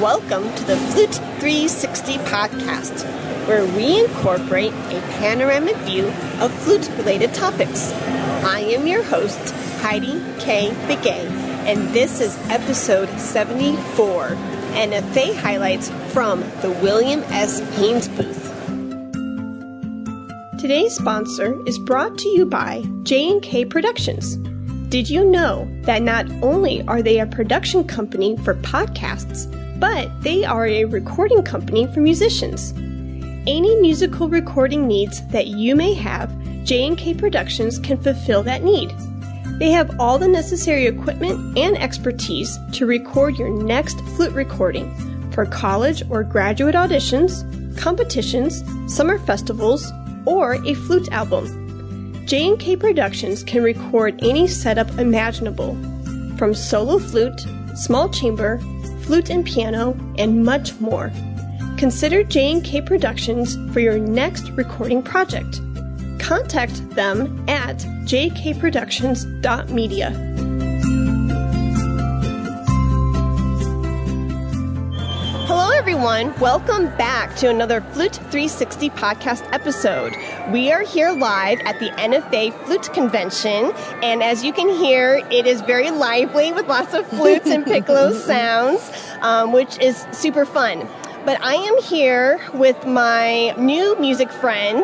Welcome to the Flute 360 podcast, where we incorporate a panoramic view of flute-related topics. I am your host, Heidi K. Begay, and this is episode 74, NFA highlights from the Wm.S. Haynes Booth. Today's sponsor is brought to you by J&K Productions. Did you know that not only are they a production company for podcasts, but they are a recording company for musicians? Any musical recording needs that you may have, J&K Productions can fulfill that need. They have all the necessary equipment and expertise to record your next flute recording for college or graduate auditions, competitions, summer festivals, or a flute album. J&K Productions can record any setup imaginable, from solo flute, small chamber, flute and piano, and much more. Consider J&K Productions for your next recording project. Contact them at jkproductions.media. Hello everyone, welcome back to another Flute 360 podcast episode. We are here live at the NFA Flute Convention, and as you can hear, it is very lively with lots of flutes and piccolo sounds, which is super fun. But I am here with my new music friend,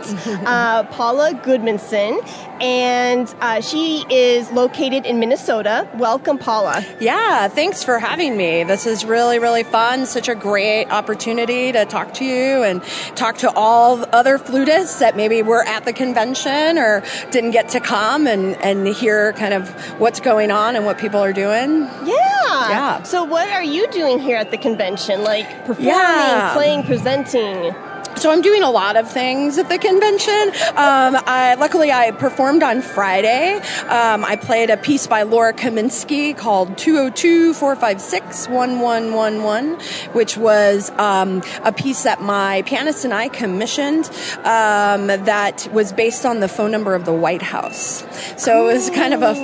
Paula Gudmundson, and she is located in Minnesota. Welcome, Paula. Yeah, thanks for having me. This is really, really fun. Such a great opportunity to talk to you and talk to all other flutists that maybe were at the convention or didn't get to come and hear kind of what's going on and what people are doing. Yeah. So what are you doing here at the convention? Like performing, playing, presenting? So I'm doing a lot of things at the convention. Luckily, I performed on Friday. I played a piece by Laura Kaminsky called 202-456-1111, which was a piece that my pianist and I commissioned that was based on the phone number of the White House. So it was kind of a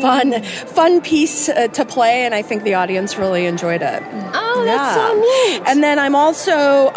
fun piece to play, and I think the audience really enjoyed it. Oh, that's so neat. And then I'm also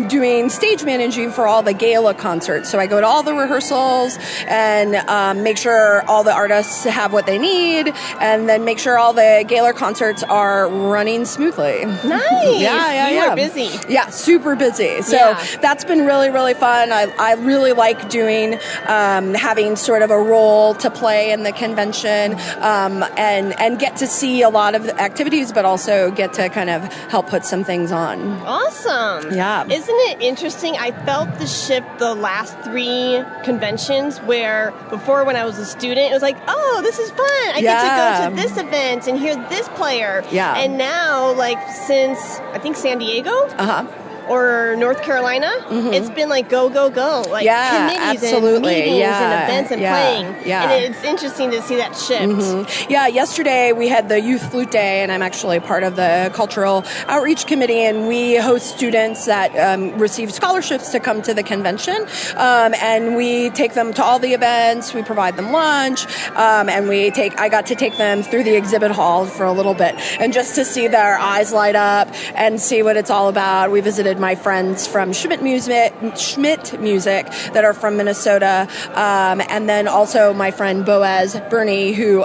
doing stage managing for all the gala concerts. So I go to all the rehearsals and make sure all the artists have what they need, and then make sure all the gala concerts are running smoothly. Nice. You are busy. Yeah, super busy. So that's been really, really fun. I really like doing, having sort of a role to play in the convention, and get to see a lot of the activities, but also get to kind of help put some things on. Awesome. Yeah. Isn't it interesting? I felt the shift the last 3 conventions where before when I was a student, it was like, oh, this is fun. I get to go to this event and hear this player. Yeah. And now, like, since, I think, San Diego? Or North Carolina, it's been like go, like committees and meetings and events and playing. And it's interesting to see that shift. Yeah, yesterday we had the Youth Flute Day, and I'm actually part of the Cultural Outreach Committee, and we host students that receive scholarships to come to the convention, and we take them to all the events, we provide them lunch, and I got to take them through the exhibit hall for a little bit, and just to see their eyes light up and see what it's all about. We visited my friends from Schmidt Music that are from Minnesota, and then also my friend Boaz Burney, who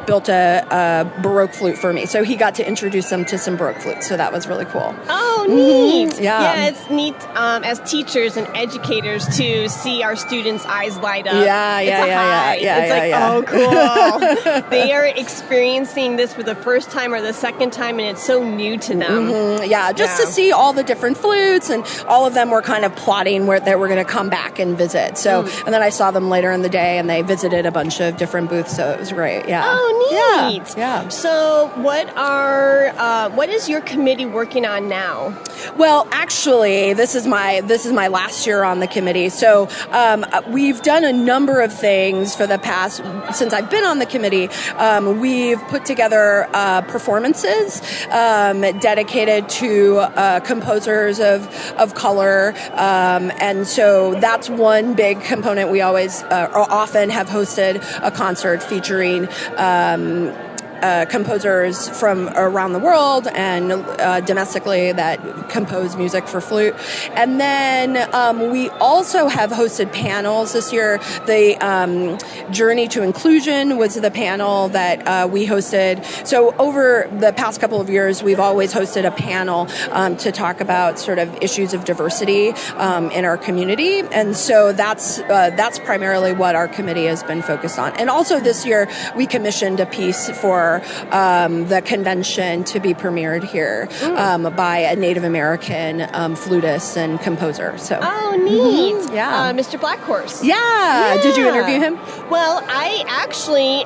built a Baroque flute for me. So he got to introduce them to some Baroque flutes, so that was really cool. Oh, neat. Yeah, it's neat as teachers and educators to see our students' eyes light up. Oh, cool. They are experiencing this for the first time or the second time, and it's so new to them. To see all the different flutes, and all of them were kind of plotting where they were going to come back and visit. So, and then I saw them later in the day, and they visited a bunch of different booths. So it was great. Yeah. Oh, neat. Yeah. So, what is your committee working on now? Well, actually, this is my last year on the committee. So we've done a number of things for the past, since I've been on the committee. We've put together performances dedicated to composers of color, and so that's one big component. We always often have hosted a concert featuring composers from around the world and domestically that compose music for flute. And then we also have hosted panels this year. The Journey to Inclusion was the panel that we hosted. So over the past couple of years, we've always hosted a panel to talk about sort of issues of diversity in our community. And so that's primarily what our committee has been focused on. And also this year, we commissioned a piece for the convention to be premiered here by a Native American flutist and composer. So, oh, neat! Yeah, Mr. Blackhorse. Yeah. Did you interview him? Well, I actually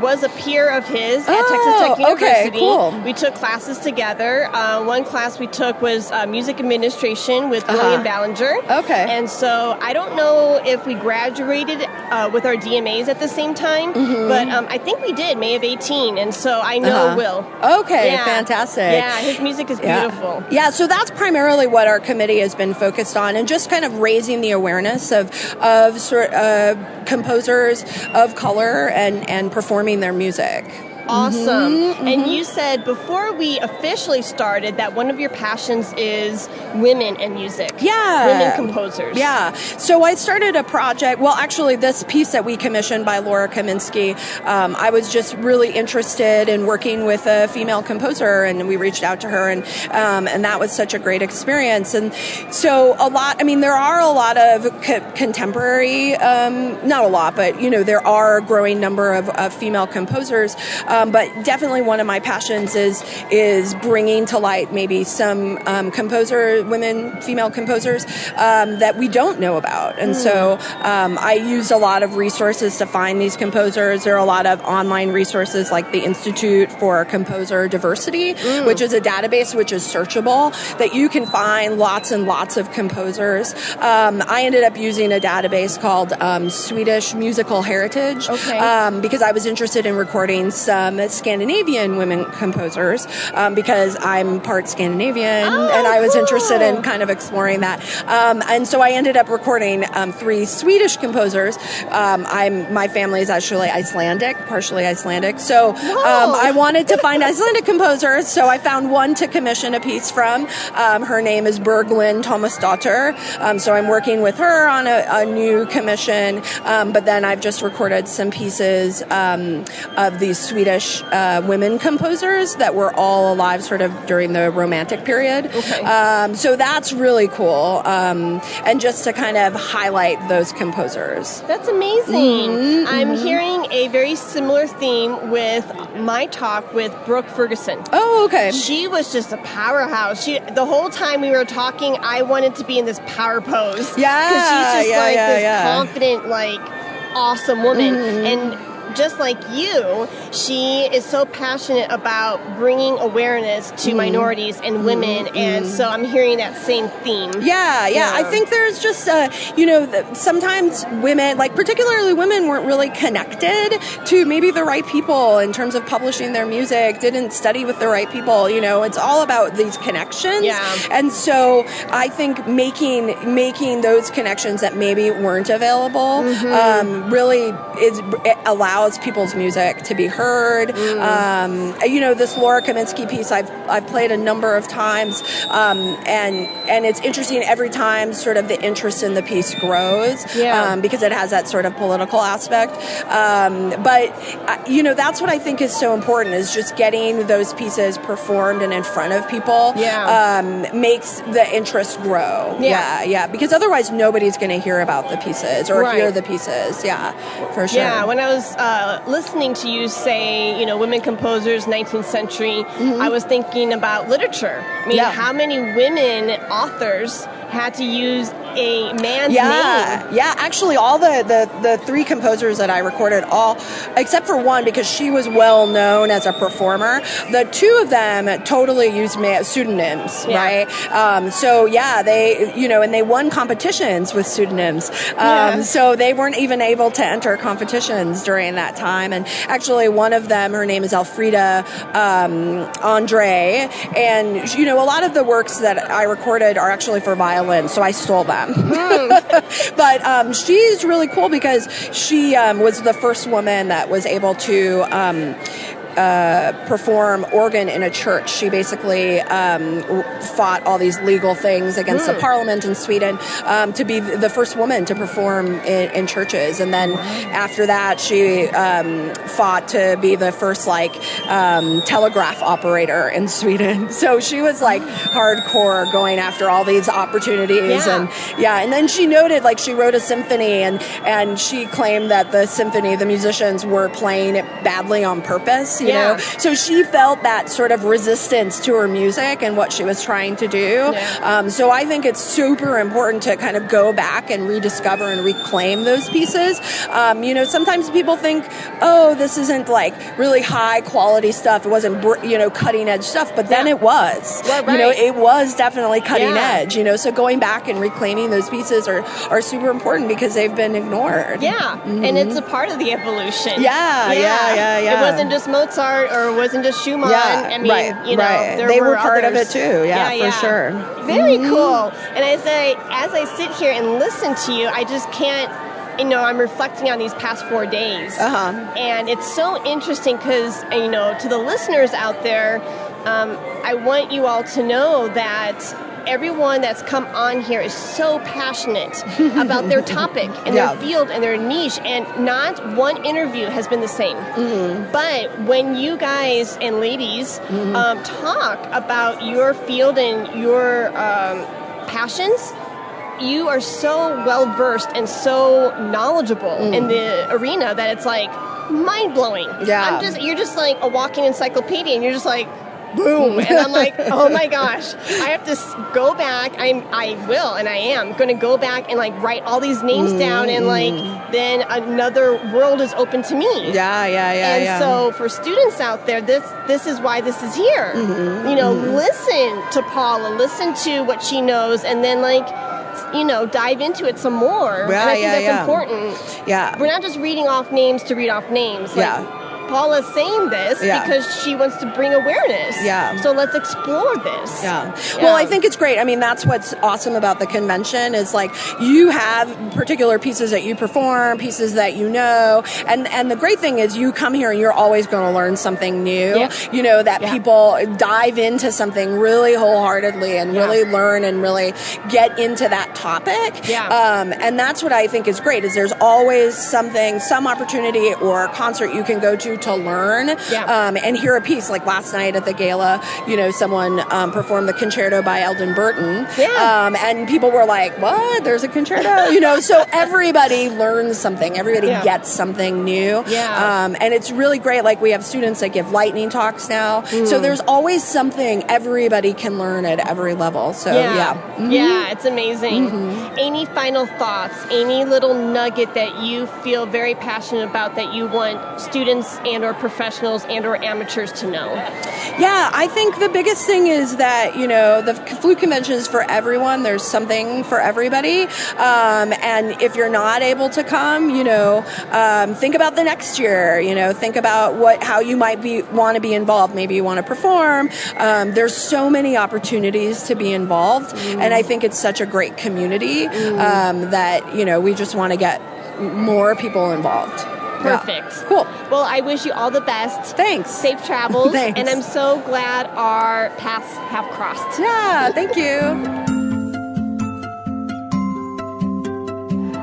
was a peer of his at Texas Tech University. Okay, cool. We took classes together. One class we took was music administration with William Ballinger. Okay. And so I don't know if we graduated with our DMAs at the same time, but I think we did, May of 18, and so I know Will. Okay, yeah. Fantastic. Yeah, his music is beautiful. Yeah, so that's primarily what our committee has been focused on, and just kind of raising the awareness of composers of color and performing their music. Awesome. And you said before we officially started that one of your passions is women and music. Yeah. Women composers. Yeah. So I started a project. Well, actually, this piece that we commissioned by Laura Kaminsky, I was just really interested in working with a female composer, and we reached out to her, and that was such a great experience. And so there are a lot of contemporary, not a lot, but, there are a growing number of female composers. But definitely one of my passions is bringing to light maybe some female composers that we don't know about. And so I use a lot of resources to find these composers. There are a lot of online resources like the Institute for Composer Diversity, which is a database which is searchable that you can find lots and lots of composers. I ended up using a database called Swedish Musical Heritage because I was interested in recording some Scandinavian women composers because I'm part Scandinavian and I was interested in kind of exploring that. And so I ended up recording 3 Swedish composers. My family is actually partially Icelandic. So I wanted to find Icelandic composers. So I found one to commission a piece from. Her name is Berglind Thomasdottir. So I'm working with her on a new commission. But then I've just recorded some pieces of these Swedish women composers that were all alive sort of during the Romantic period. So that's really cool. And just to kind of highlight those composers. That's amazing. I'm hearing a very similar theme with my talk with Brooke Ferguson. Oh, okay. She was just a powerhouse. The whole time we were talking, I wanted to be in this power pose. Yeah. Because she's just this confident, awesome woman. And just like you, she is so passionate about bringing awareness to minorities and women, and so I'm hearing that same theme. Yeah. I think there's just, sometimes women, particularly women, weren't really connected to maybe the right people in terms of publishing their music, didn't study with the right people. It's all about these connections. Yeah. And so I think making those connections that maybe weren't available really it allows people's music to be heard. This Laura Kaminsky piece I've played a number of times, and it's interesting every time sort of the interest in the piece grows because it has that sort of political aspect. But that's what I think is so important, is just getting those pieces performed and in front of people makes the interest grow. Because otherwise nobody's going to hear about the pieces or hear the pieces. For sure. Yeah, when I was listening to you say, women composers, 19th century, I was thinking about literature. I mean, how many women authors had to use a man's name? Yeah, actually all the 3 composers that I recorded, all except for one because she was well known as a performer, the 2 of them totally used pseudonyms, right? They won competitions with pseudonyms. So they weren't even able to enter competitions during that time. And actually one of them, her name is Elfrida Andre, and a lot of the works that I recorded are actually for violin, so I stole them. J&amp. But she's really cool because she was the first woman that was able to perform organ in a church. She basically fought all these legal things against the parliament in Sweden to be the first woman to perform in churches. And then after that, she fought to be the first telegraph operator in Sweden. So she was hardcore going after all these opportunities. And then she noted she wrote a symphony and she claimed that the musicians were playing it badly on purpose. You know? So she felt that sort of resistance to her music and what she was trying to do. So I think it's super important to kind of go back and rediscover and reclaim those pieces. Sometimes people think, oh, this isn't really high quality stuff. It wasn't, cutting edge stuff, but then it was. Right. It was definitely cutting edge. So going back and reclaiming those pieces are super important because they've been ignored. Yeah, and it's a part of the evolution. Yeah. It wasn't just Mozart or it wasn't just Schumann. I mean, they were part of it too. For sure. Very cool. And as I sit here and listen to you, I just can't. I'm reflecting on these past 4 days, and it's so interesting because to the listeners out there, I want you all to know that everyone that's come on here is so passionate about their topic and their field and their niche, and not one interview has been the same. But when you guys and ladies talk about your field and your passions, you are so well versed and so knowledgeable in the arena that it's mind blowing. You're just like a walking encyclopedia, and you're just like, boom. And I'm like, oh my gosh, I have to go back. I will, and I am going to go back and write all these names down, and then another world is open to me. And so for students out there, this is why this is here. Listen to Paula, listen to what she knows, and then dive into it some more. And I think that's important. We're not just reading off names to read off names. Paula's saying this because she wants to bring awareness. So let's explore this. Well, I think it's great. I mean, that's what's awesome about the convention is you have particular pieces that you perform, pieces that and the great thing is you come here and you're always going to learn something new. That people dive into something really wholeheartedly and really learn and really get into that topic. And that's what I think is great is there's always some opportunity or concert you can go to learn and hear a piece. Like last night at the gala, someone performed the concerto by Eldon Burton, and people were like, what? There's a concerto? So everybody learns something. Everybody gets something new. And it's really great. We have students that give lightning talks now. So there's always something everybody can learn at every level. So it's amazing. Any final thoughts? Any little nugget that you feel very passionate about that you want students and or professionals and or amateurs to know? I think the biggest thing is that, the flute convention is for everyone. There's something for everybody. And if you're not able to come, think about the next year, think about how you might want to be involved. Maybe you want to perform. There's so many opportunities to be involved. And I think it's such a great community that, we just want to get more people involved. Perfect. Cool. Well, I wish you all the best. Thanks. Safe travels. Thanks. And I'm so glad our paths have crossed. Thank you.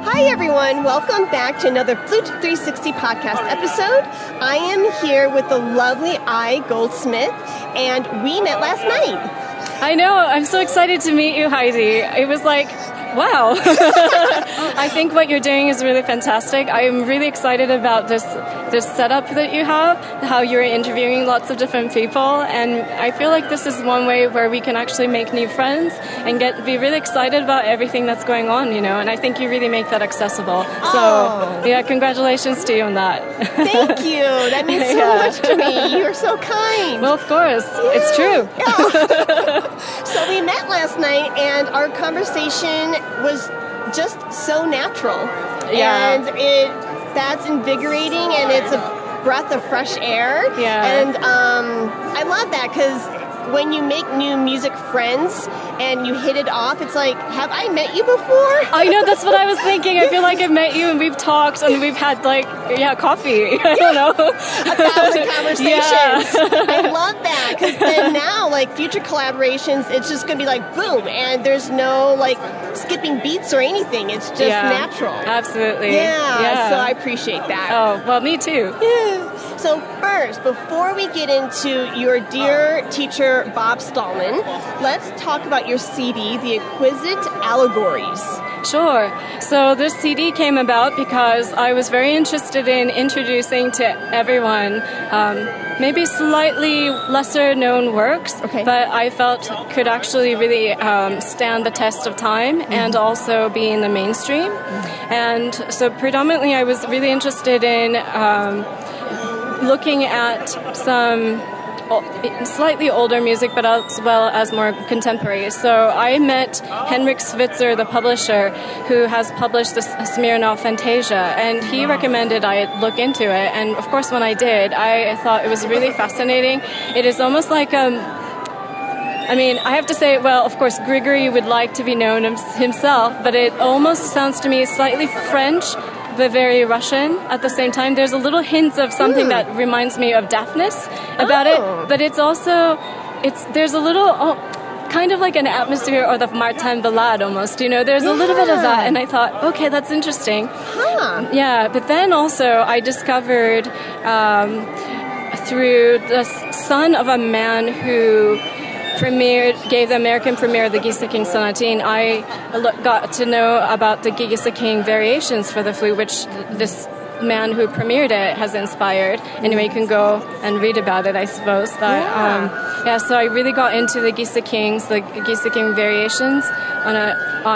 Hi, everyone. Welcome back to another Flute 360 podcast episode. I am here with the lovely Goldsmith, and we met last night. I know. I'm so excited to meet you, Heidi. It was wow. I think what you're doing is really fantastic. I am really excited about this setup that you have, how you're interviewing lots of different people, and I feel like this is one way where we can actually make new friends and be really excited about everything that's going on, and I think you really make that accessible. So, congratulations to you on that. Thank you. That means so much to me. You're so kind. Well, of course. It's true. So we met last night, and our conversation was just so natural. And that's invigorating, and it's a breath of fresh air. And I love that because when you make new music friends and you hit it off, it's like, have I met you before? I know, that's what I was thinking. I feel like I've met you and we've talked and we've had coffee. I don't know. 1,000 conversations. Yeah. I love that, because then now, like, future collaborations, it's just going to be like, boom, and there's no, like, skipping beats or anything. It's just natural. Absolutely. Yeah, so I appreciate that. Oh, well, me too. Yeah. So first, before we get into your dear teacher, Bob Stallman, let's talk about your CD, The Exquisite Allegories. Sure. So this CD came about because I was very interested in introducing to everyone maybe slightly lesser known works, but I felt could actually really stand the test of time and also be in the mainstream. And so predominantly I was really interested in looking at some slightly older music, but as well as more contemporary. So I met Henrik Switzer, the publisher, who has published the Smirnoff Fantasia, and he recommended I look into it. And of course, when I did, I thought it was really fascinating. It is almost like I mean, I have to say, well, of course, Grigory would like to be known himself, but it almost sounds to me slightly French, but very Russian at the same time. There's a little hint of something that reminds me of Daphnis about it, but it's also, there's a little, kind of like an atmosphere or the Martin Ballade almost, you know, there's a little bit of that, and I thought, okay, that's interesting. Yeah, but then also I discovered through the son of a man who gave the American premiere of the Gisa King Sonatine, I got to know about the Gisa King variations for the flute, which this man who premiered it has inspired. Anyway, you can go and read about it, I suppose. But so I really got into the Gisa Kings, the Gisa King variations on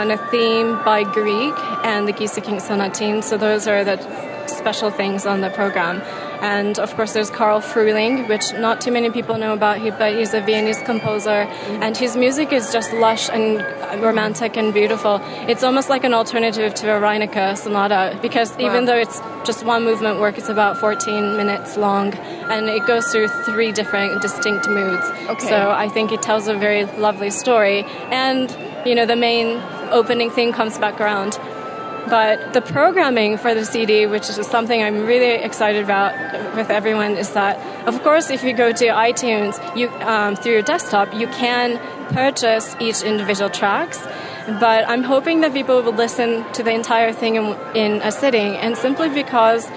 a theme by Grieg and the Gisa King Sonatine. So those are the special things on the program. And of course there's Karl Frühling, which not too many people know about, but he's a Viennese composer, and his music is just lush and romantic and beautiful. It's almost like an alternative to a Reinecke sonata, because even though it's just one movement work, it's about 14 minutes long, and it goes through 3 different distinct moods. So I think it tells a very lovely story, and you know, the main opening thing comes back around. But the programming for the CD, which is something I'm really excited about with everyone, is that, of course, if you go to iTunes, you through your desktop, you can purchase each individual tracks. But I'm hoping that people will listen to the entire thing in a sitting, and simply because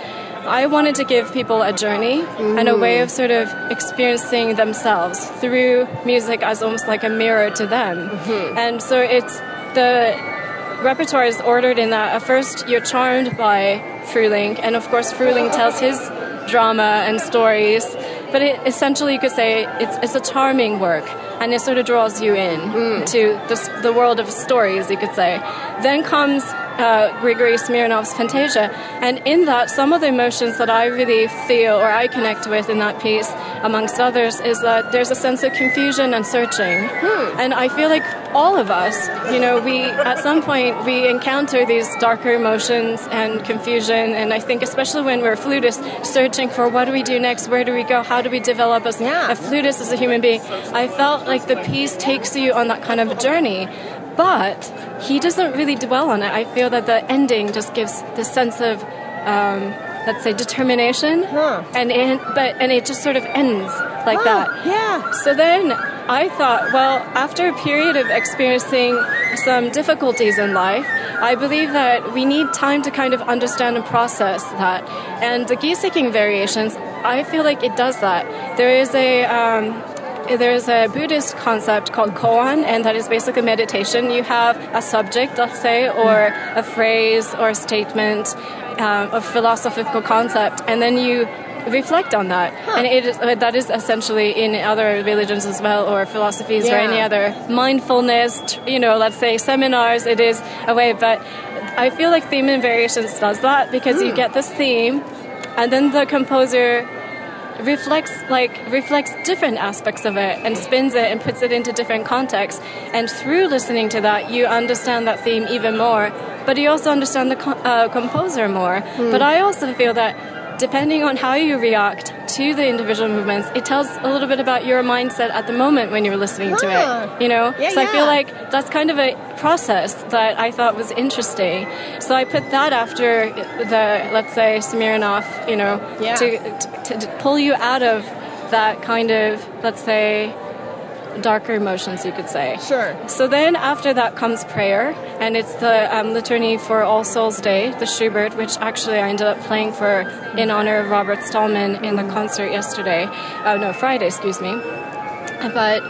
I wanted to give people a journey and a way of sort of experiencing themselves through music as almost like a mirror to them. And so it's the repertoire is ordered in that at first you're charmed by Frühling, and of course Frühling tells his drama and stories, but essentially you could say it's a charming work, and it sort of draws you in to the world of stories, you could say. Then comes Grigory Smirnoff's Fantasia, and in that, some of the emotions that I really feel or I connect with in that piece, amongst others, is that there's a sense of confusion and searching. And I feel like all of us, you know, at some point we encounter these darker emotions and confusion, and I think especially when we're flutists, searching for what do we do next, where do we go, how do we develop as a flutist, as a human being. I felt like the piece takes you on that kind of journey, but he doesn't really dwell on it. I feel that the ending just gives this sense of, let's say, determination, and it just sort of ends like that. So then I thought, well, after a period of experiencing some difficulties in life, I believe that we need time to kind of understand and process that. And the Gisa King variations, I feel like it does that. There's a Buddhist concept called koan, and that is basically meditation. You have a subject, let's say, or a phrase or a statement, a philosophical concept, and then you reflect on that. And that is essentially in other religions as well, or philosophies, or any other mindfulness, you know, let's say seminars, it is a way. But I feel like Theme and Variations does that, because you get this theme, and then the composer reflects different aspects of it and spins it and puts it into different contexts, and through listening to that you understand that theme even more, but you also understand the composer more. But I also feel that depending on how you react to the individual movements, it tells a little bit about your mindset at the moment when you're listening to it, you know? Yeah, so I feel like that's kind of a process that I thought was interesting. So I put that after the, let's say, Smirnoff, you know, to pull you out of that kind of, let's say, darker emotions, you could say. Sure. So then after that comes prayer, and it's the Litany for All Souls Day, the Schubert, which actually I ended up playing for in honor of Robert Stallman in the concert Friday, excuse me. But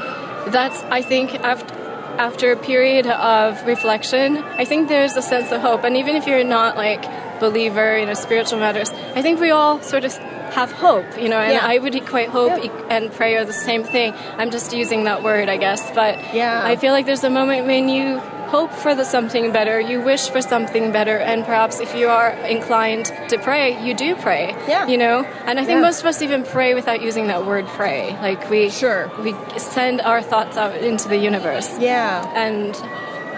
that's, I think, after a period of reflection, I think there's a sense of hope. And even if you're not like believer in spiritual matters, I think we all sort of have hope, you know, and I would equate hope and prayer the same thing. I'm just using that word, I guess. But I feel like there's a moment when you hope for something better, you wish for something better, and perhaps if you are inclined to pray, you do pray, you know. And I think most of us even pray without using that word pray. Like we send our thoughts out into the universe. And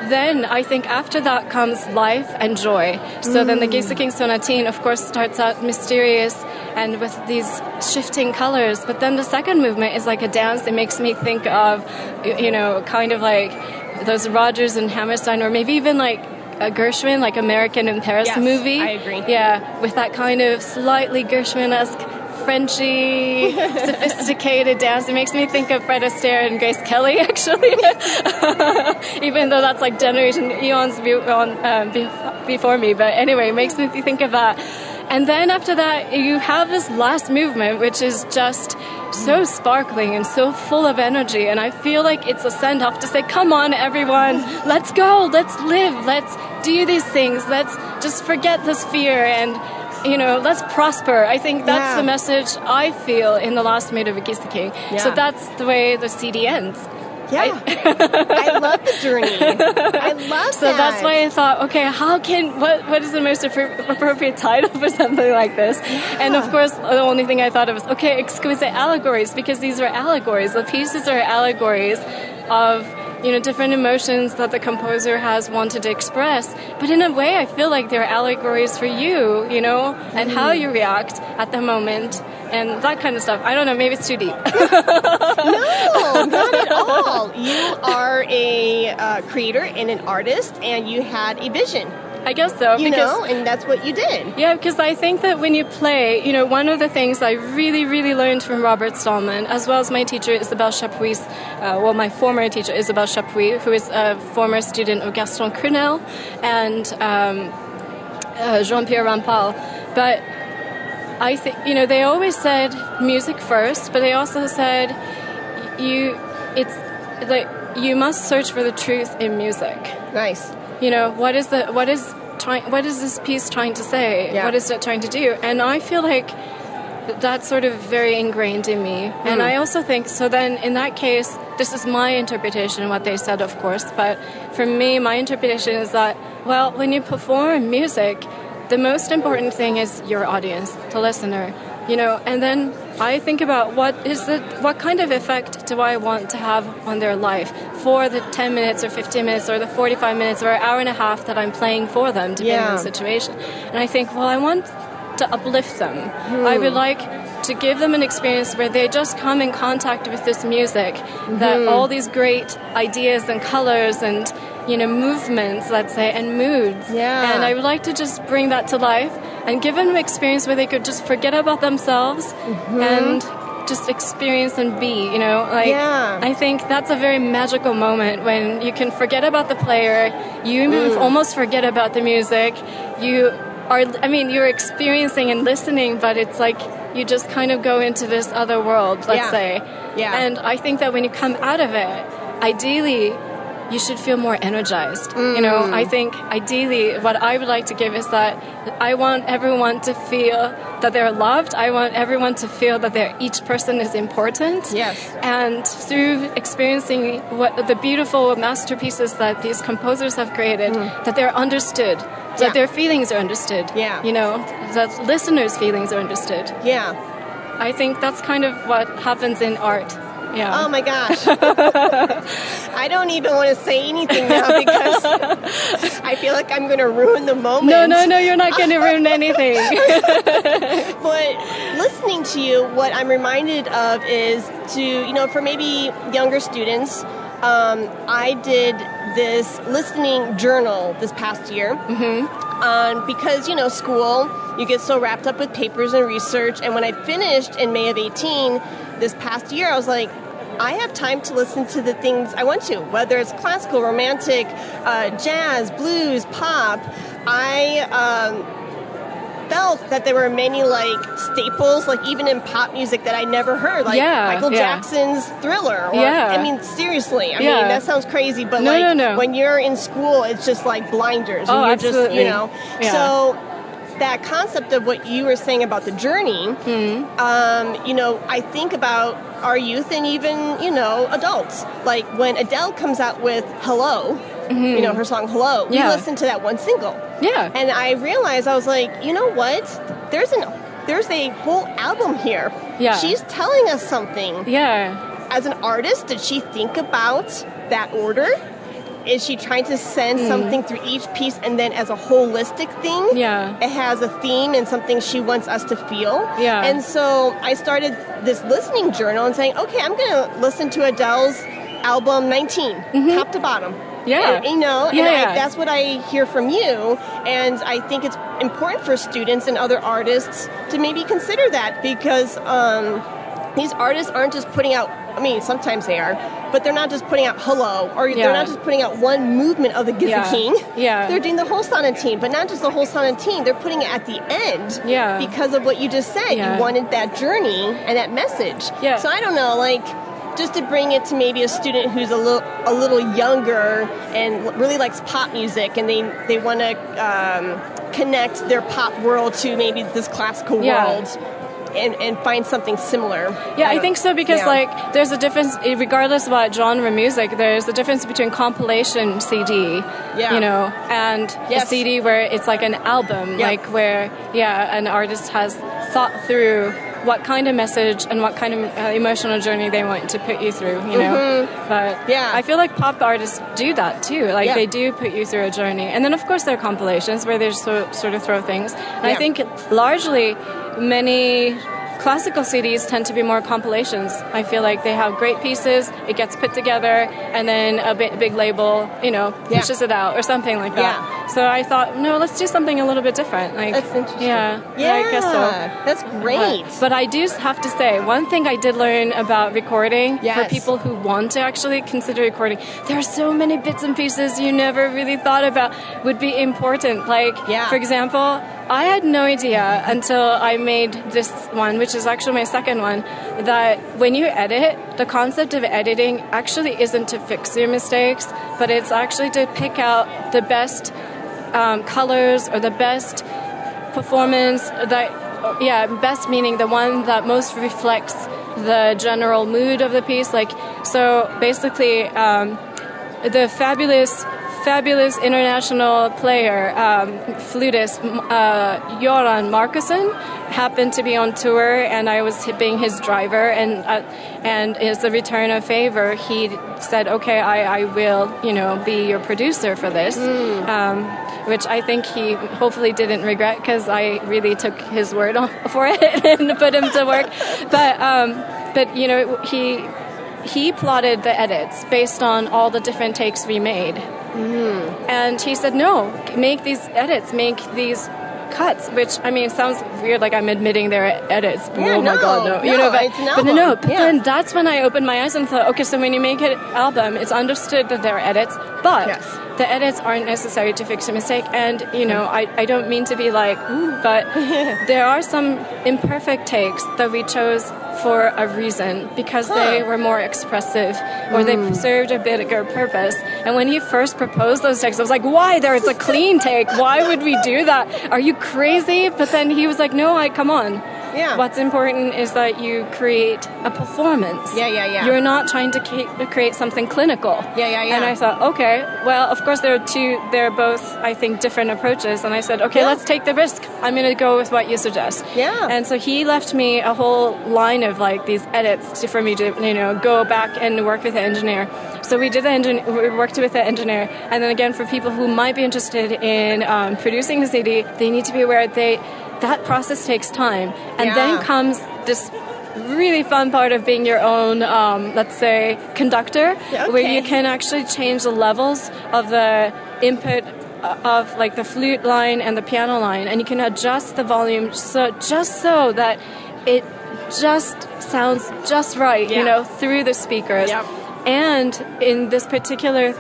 then I think after that comes life and joy. So then the Geistlichen Sonatin, of course, starts out mysterious and with these shifting colors. But then the second movement is like a dance that makes me think of, you know, kind of like those Rodgers and Hammerstein, or maybe even like a Gershwin, like American in Paris movie. I agree. Yeah, with that kind of slightly Gershwin-esque Frenchy, sophisticated dance. It makes me think of Fred Astaire and Grace Kelly, actually. Even though that's like eons before me. But anyway, it makes me think of that. And then after that, you have this last movement, which is just so sparkling and so full of energy. And I feel like it's a send-off to say, come on, everyone, let's go, let's live, let's do these things, let's just forget this fear and, you know, let's prosper. I think that's the message I feel in the last Maid of Geistlichen. So that's the way the CD ends. I love the journey. I love so that's why I thought, okay, what is the most appropriate title for something like this? And of course, the only thing I thought of was, okay, exquisite allegories, because these are allegories. The pieces are allegories of, you know, different emotions that the composer has wanted to express. But in a way, I feel like they're allegories for you, you know, and how you react at the moment. And that kind of stuff. I don't know, maybe it's too deep. No, not at all. You are a creator and an artist, and you had a vision. I guess so. You know, and that's what you did. Yeah, because I think that when you play, you know, one of the things I really, really learned from Robert Stallman, as well as my teacher Isabelle Chapuis, my former teacher Isabelle Chapuis, who is a former student of Gaston Crunel, and Jean-Pierre Rampal. But I think, you know, they always said music first, but they also said you must search for the truth in music. Nice. You know, what is this piece trying to say? What is it trying to do? And I feel like that's sort of very ingrained in me. And I also think, so then in that case, this is my interpretation, what they said, of course, but for me, my interpretation is that, well, when you perform music, the most important thing is your audience, the listener, you know, and then I think about what kind of effect do I want to have on their life for the 10 minutes or 15 minutes or the 45 minutes or an hour and a half that I'm playing for them, depending on the situation. And I think, well, I want to uplift them. I would like to give them an experience where they just come in contact with this music, that all these great ideas and colors and, you know, movements, let's say, and moods. And I would like to just bring that to life and give them an experience where they could just forget about themselves and just experience and be, you know. Like, I think that's a very magical moment when you can forget about the player, you almost forget about the music, you're experiencing and listening, but it's like you just kind of go into this other world, let's say. And I think that when you come out of it, ideally, you should feel more energized. You know, I think ideally what I would like to give is that I want everyone to feel that they're loved. I want everyone to feel that each person is important. And through experiencing what the beautiful masterpieces that these composers have created, that they're understood, that their feelings are understood. You know, that listeners' feelings are understood. I think that's kind of what happens in art. Oh my gosh. I don't even want to say anything now because I feel like I'm going to ruin the moment. No, you're not going to ruin anything. But listening to you, what I'm reminded of is for maybe younger students, I did this listening journal this past year. Because, school, you get so wrapped up with papers and research. And when I finished in May of 18, this past year, I was like, I have time to listen to the things I want to, whether it's classical, romantic, jazz, blues, pop. I felt that there were many staples, even in pop music that I never heard, Michael Jackson's Thriller. Or, I mean, seriously. I mean, that sounds crazy, but no. when you're in school, it's just like blinders. And you're absolutely. just, So that concept of what you were saying about the journey, I think about our youth and even, adults. Like when Adele comes out with Hello, her song Hello, we listened to that one single. Yeah. And I realized, I was like, you know what? There's a whole album here. Yeah. She's telling us something. Yeah. As an artist, did she think about that order? Is she trying to send something through each piece, and then as a holistic thing, it has a theme and something she wants us to feel? Yeah. And so I started this listening journal and saying, okay, I'm going to listen to Adele's album 19, top to bottom. Yeah. And, that's what I hear from you. And I think it's important for students and other artists to maybe consider that, because these artists aren't just putting out, I mean, sometimes they are, but they're not just putting out Hello, or they're not just putting out one movement of the King. Yeah. They're doing the whole sonatine, but not just the whole sonatine. They're putting it at the end because of what you just said. Yeah. You wanted that journey and that message. Yeah. So I don't know, just to bring it to maybe a student who's a little younger and really likes pop music, and they want to connect their pop world to maybe this classical world. And find something similar. Yeah, I think so, because there's a difference, regardless of what genre of music, there's a difference between compilation CD, and a CD where it's like an album, where an artist has thought through what kind of message and what kind of emotional journey they want to put you through, But I feel like pop artists do that too. They do put you through a journey. And then, of course, there are compilations where they just sort of throw things. And I think largely many classical CDs tend to be more compilations. I feel like they have great pieces, it gets put together, and then a big label, pushes it out or something like that. Yeah. So I thought, no, let's do something a little bit different. That's interesting. Yeah, I guess so. That's great. But I do have to say, one thing I did learn about recording, for people who want to actually consider recording, there are so many bits and pieces you never really thought about would be important. For example, I had no idea until I made this one, which is actually my second one, that when you edit, the concept of editing actually isn't to fix your mistakes, but it's actually to pick out the best colors or the best performance, best meaning the one that most reflects the general mood of the piece. So basically, the fabulous international player, flutist Göran Markusson, happened to be on tour, and I was being his driver, and as a return of favor, he said, okay, I will, be your producer for this, which I think he hopefully didn't regret, because I really took his word for it and put him to work. But he plotted the edits based on all the different takes we made. And he said, no, make these edits, make these cuts, which, I mean, it sounds weird, like I'm admitting they're edits. But my God, no. But then that's when I opened my eyes and thought, okay, so when you make an album, it's understood that they're edits, but the edits aren't necessary to fix a mistake. And, I don't mean to be like, but there are some imperfect takes that we chose for a reason, because they were more expressive, or they served a bigger purpose. And when he first proposed those takes, I was like, why? It's a clean take. Why would we do that? Are you crazy? But then he was like, no, come on. Yeah. What's important is that you create a performance. Yeah. You're not trying to create something clinical. Yeah. And I thought, okay, well, of course they're both, I think, different approaches. And I said, okay, let's take the risk. I'm going to go with what you suggest. Yeah. And so he left me a whole line of these edits for me to, go back and work with the engineer. So we worked with the engineer. And then again, for people who might be interested in producing the CD, they need to be aware that process takes time. And then comes this really fun part of being your own, let's say, conductor, where you can actually change the levels of the input of like the flute line and the piano line, and you can adjust the volume so that it just sounds just right, through the speakers. And in this particular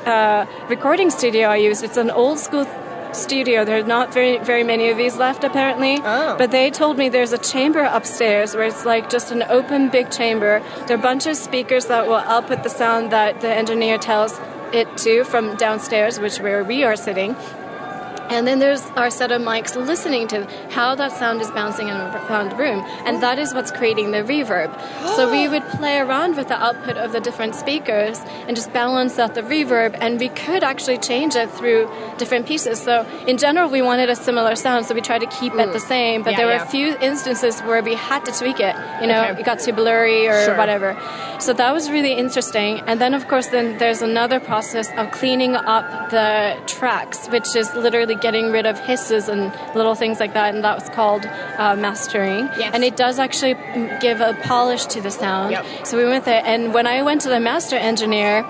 recording studio I use, it's an old school studio. There are not very many of these left, apparently. But they told me there's a chamber upstairs where it's like just an open big chamber. There are a bunch of speakers that will output the sound that the engineer tells it to from downstairs, where we are sitting. And then there's our set of mics listening to how that sound is bouncing around the room. And that is what's creating the reverb. So we would play around with the output of the different speakers and just balance out the reverb. And we could actually change it through different pieces. So in general, we wanted a similar sound, so we tried to keep it the same. But there were a few instances where we had to tweak it. It got too blurry or whatever. So that was really interesting. And then, of course, there's another process of cleaning up the tracks, which is literally getting rid of hisses and little things like that, and that was called mastering. And it does actually give a polish to the sound. So we went there, and when I went to the master engineer,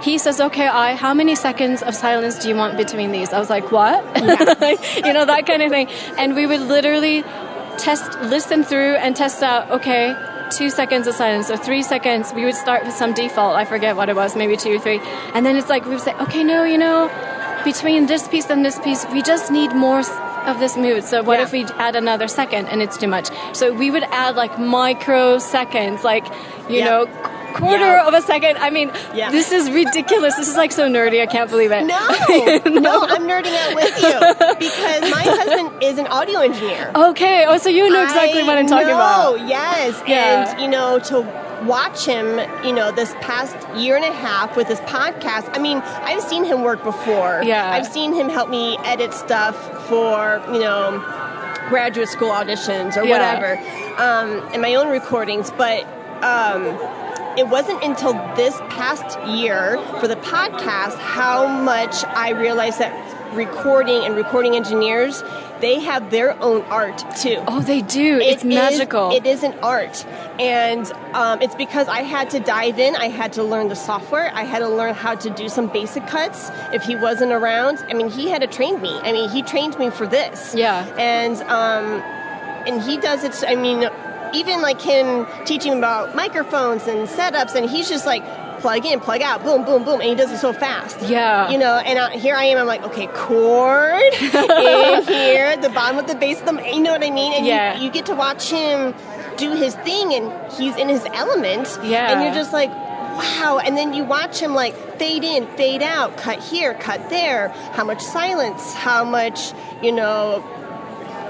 he says, okay, how many seconds of silence do you want between these? I was like, what? That kind of thing. And we would literally listen through and test out, okay, 2 seconds of silence, or 3 seconds. We would start with some default, I forget what it was, maybe 2 or 3. And then it's like, we would say, okay, no, between this piece and this piece, we just need more of this mood. So what if we add another second and it's too much? So we would add like microseconds, like, quarter of a second. I mean, this is ridiculous. This is like so nerdy. I can't believe it. No, I'm nerding out with you because my husband is an audio engineer. Okay. Oh, so you know exactly what I'm talking about. Oh, yes. Yeah. And, to watch him, this past year and a half with his podcast. I mean, I've seen him work before. I've seen him help me edit stuff for, graduate school auditions or whatever, and my own recordings. But it wasn't until this past year for the podcast how much I realized that recording engineers, they have their own art too. Oh, they do. It's magical. It is an art. And it's because I had to dive in. I had to learn the software. I had to learn how to do some basic cuts. If he wasn't around, I mean, he had to train me. I mean, he trained me for this. And he does it, I mean, even like him teaching about microphones and setups, and he's just like, plug in, plug out, boom, boom, boom, and he does it so fast. And here I am, I'm like, okay, chord in here, the bottom of the bass, you know what I mean? And you get to watch him do his thing, and he's in his element, and you're just like, wow. And then you watch him like fade in, fade out, cut here, cut there, how much silence, how much,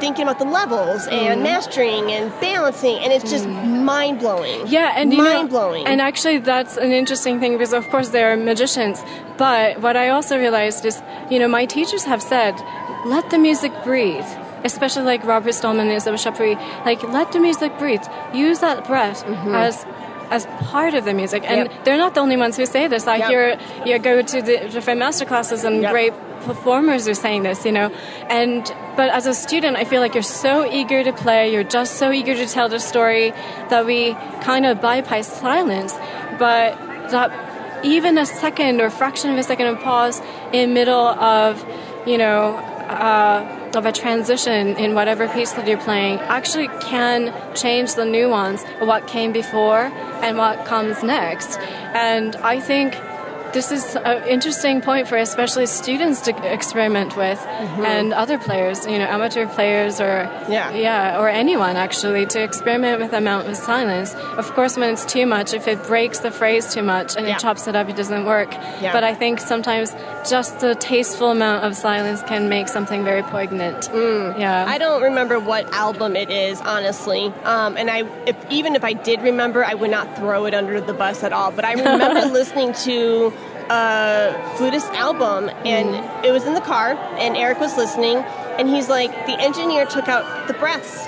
thinking about the levels and mastering and balancing, and it's just mind-blowing. Mind-blowing. And actually that's an interesting thing because of course they're magicians, but what I also realized is, my teachers have said, let the music breathe. Especially like Robert Stallman is of Chapuis, like let the music breathe. Use that breath as part of the music. And they're not the only ones who say this. I hear you go to the different master classes and great performers are saying this, but as a student, I feel like you're so eager to play, you're just so eager to tell the story that we kind of bypass silence. But that even a second or fraction of a second of pause in middle of, of a transition in whatever piece that you're playing actually can change the nuance of what came before and what comes next. And I think this is an interesting point for especially students to experiment with, and other players, amateur players or or anyone actually, to experiment with the amount of silence. Of course, when it's too much, if it breaks the phrase too much and it chops it up, it doesn't work. But I think sometimes just the tasteful amount of silence can make something very poignant. I don't remember what album it is, honestly. And even if I did remember, I would not throw it under the bus at all. But I remember listening to Flutist album, and it was in the car, and Eric was listening, and he's like, the engineer took out the breaths.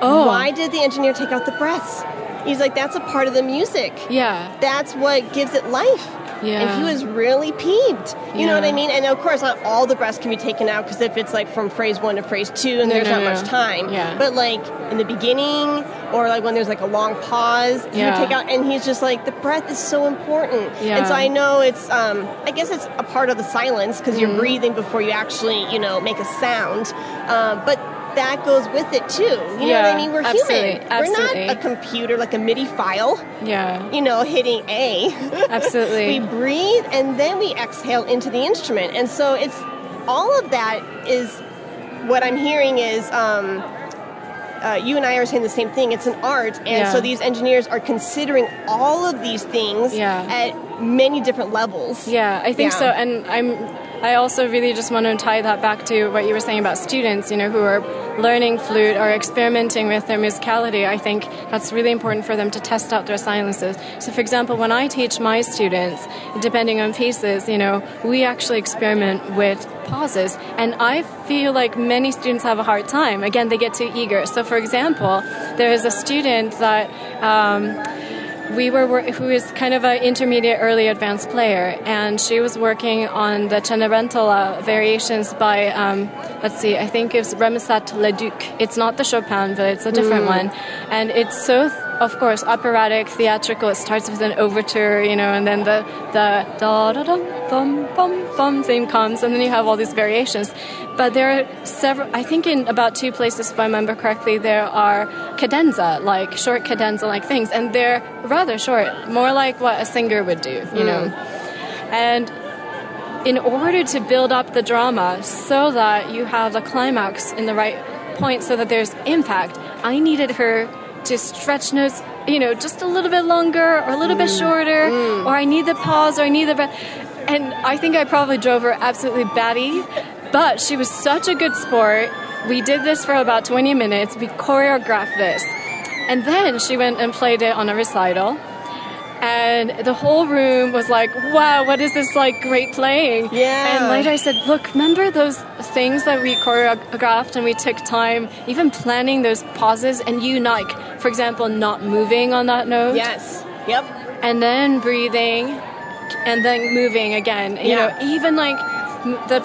Why did the engineer take out the breaths? He's like, that's a part of the music. That's what gives it life. And he was really peeved. You know what I mean? And of course, not all the breaths can be taken out, because if it's like from phrase 1 to phrase 2 and there's not much time. But like in the beginning, or like when there's like a long pause, he would take out, and he's just like, the breath is so important. And so I know it's, I guess it's a part of the silence, because you're breathing before you actually, you know, make a sound. But that goes with it too. You know what I mean? We're human. We're not a computer, like a MIDI file. You know, hitting A. We breathe and then we exhale into the instrument. And so it's all of that is what I'm hearing is you and I are saying the same thing. It's an art. And so these engineers are considering all of these things at many different levels. I think so. And I also really just want to tie that back to what you were saying about students, you know, who are learning flute or experimenting with their musicality. I think that's really important for them to test out their silences. So, for example, when I teach my students, depending on pieces, you know, we actually experiment with pauses. And I feel like many students have a hard time. Again, they get too eager. So, for example, there is a student that who is kind of an intermediate early advanced player, and she was working on the Cenerentola variations by let's see, I think it's Remisat Leduc. It's not the Chopin, but it's a different one, and it's so of course operatic, theatrical. It starts with an overture, you know, and then the da da dum bum bum bum theme comes, and then you have all these variations. But there are several, I think in about 2 places, if I remember correctly, there are cadenza, like short cadenza-like things, and they're rather short, more like what a singer would do, you know. And in order to build up the drama so that you have the climax in the right point so that there's impact, I needed her to stretch notes, you know, just a little bit longer or a little bit shorter, or I need the pause, or I need the breath. And I think I probably drove her absolutely batty. But she was such a good sport. We did this for about 20 minutes. We choreographed this. And then she went and played it on a recital. And the whole room was like, wow, what is this like great playing? And later I said, look, remember those things that we choreographed and we took time, even planning those pauses, and you like, for example, not moving on that note? And then breathing and then moving again. You know, even like,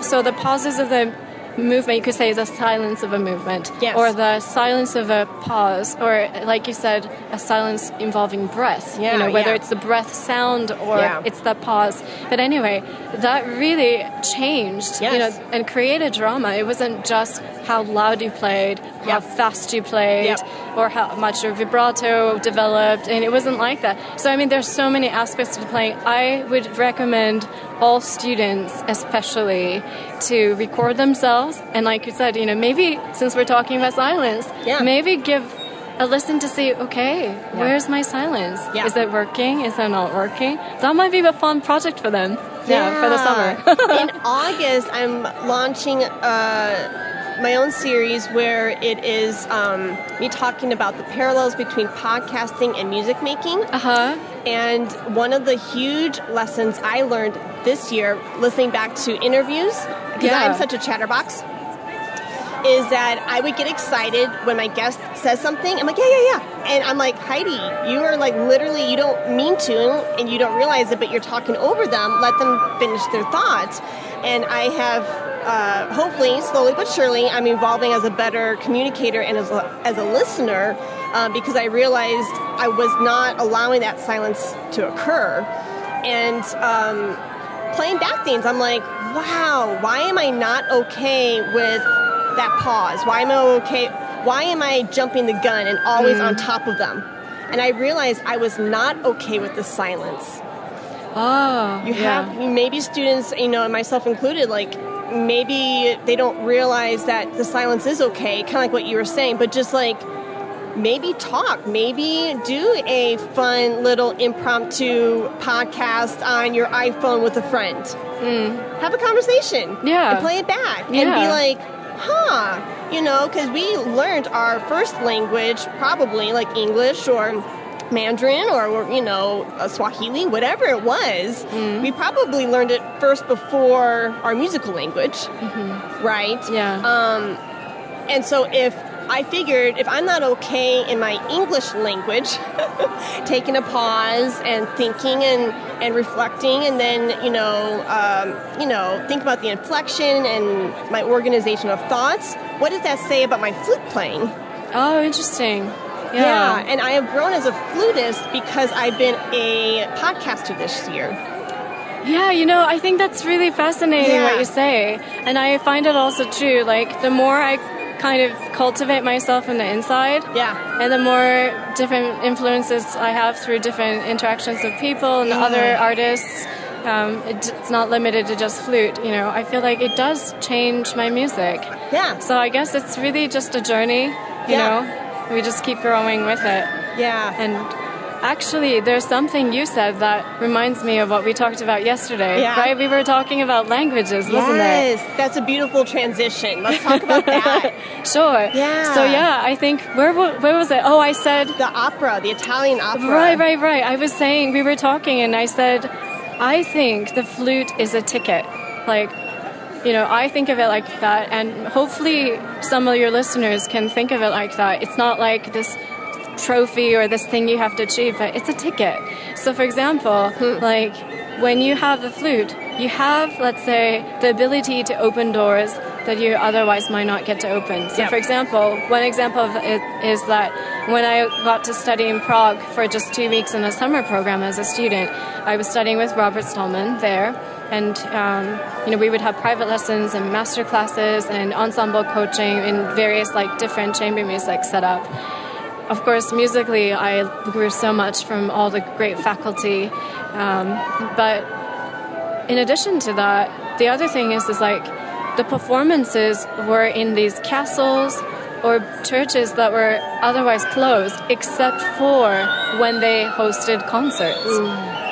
so the pauses of the movement, you could say the silence of a movement, or the silence of a pause, or like you said, a silence involving breath, you know, whether it's the breath sound or it's the pause. But anyway, that really changed, you know, and created drama. It wasn't just how loud you played, how fast you played, or how much your vibrato developed, and it wasn't like that. So I mean, there's so many aspects to playing. I would recommend all students especially to record themselves, and like you said, you know, maybe since we're talking about silence, maybe give a listen to see, okay, where's my silence? Is it working? Is it not working? That might be a fun project for them for the summer. In August, I'm launching my own series where it is me talking about the parallels between podcasting and music making. And one of the huge lessons I learned this year, listening back to interviews, because I'm such a chatterbox, is that I would get excited when my guest says something. I'm like, and I'm like, Heidi, you are like literally, you don't mean to, and you don't realize it, but you're talking over them. Let them finish their thoughts. And I have, hopefully, slowly but surely, I'm evolving as a better communicator and as a listener, because I realized I was not allowing that silence to occur. And playing back things, I'm like, wow, why am I not okay with that pause? Why am I jumping the gun and always on top of them? And I realized I was not okay with the silence. Maybe students, you know, and myself included, like, maybe they don't realize that the silence is okay, kind of like what you were saying, but just like, maybe talk, maybe do a fun little impromptu podcast on your iPhone with a friend. Have a conversation. And play it back. And be like, you know, because we learned our first language, probably like English or Mandarin or, you know, Swahili, whatever it was. We probably learned it first before our musical language. Right? Yeah. And so if I figured if I'm not okay in my English language, taking a pause and thinking and reflecting, and then think about the inflection and my organization of thoughts. What does that say about my flute playing? Oh, interesting. Yeah, and I have grown as a flutist because I've been a podcaster this year. Yeah, I think that's really fascinating what you say. And I find it also true, like, the more I kind of cultivate myself from the inside, and the more different influences I have through different interactions with people and other artists, it's not limited to just flute, I feel like it does change my music. Yeah. So I guess it's really just a journey, you know? We just keep growing with it. Yeah. And actually, there's something you said that reminds me of what we talked about yesterday, right? We were talking about languages, wasn't it? Yes, that's a beautiful transition. Let's talk about that. Sure. Yeah. So, I think, where was it? Oh, I said... The opera, the Italian opera. Right. I was saying, we were talking, and I said, I think the flute is a ticket. Like, I think of it like that, and hopefully some of your listeners can think of it like that. It's not like this trophy or this thing you have to achieve, but it's a ticket. So, for example, like when you have the flute, you have, let's say, the ability to open doors that you otherwise might not get to open. So, for example, one example of it is that when I got to study in Prague for just 2 weeks in a summer program as a student, I was studying with Robert Stallman there. And, we would have private lessons and master classes and ensemble coaching in various, different chamber music set up. Of course, musically, I grew so much from all the great faculty. But in addition to that, the other thing is the performances were in these castles or churches that were otherwise closed, except for when they hosted concerts.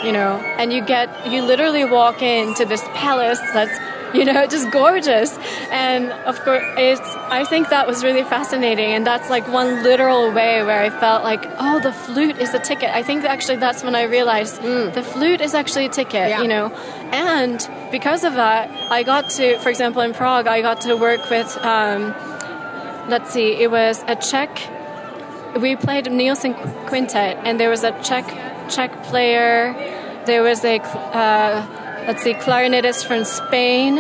And you literally walk into this palace that's, just gorgeous. And of course, I think that was really fascinating. And that's one literal way where I felt like, oh, the flute is a ticket. I think actually that's when I realized the flute is actually a ticket, And because of that, I got to, for example, in Prague, I got to work with, it was a Czech, we played Nielsen Quintet, and there was a Czech player, there was a, clarinetist from Spain,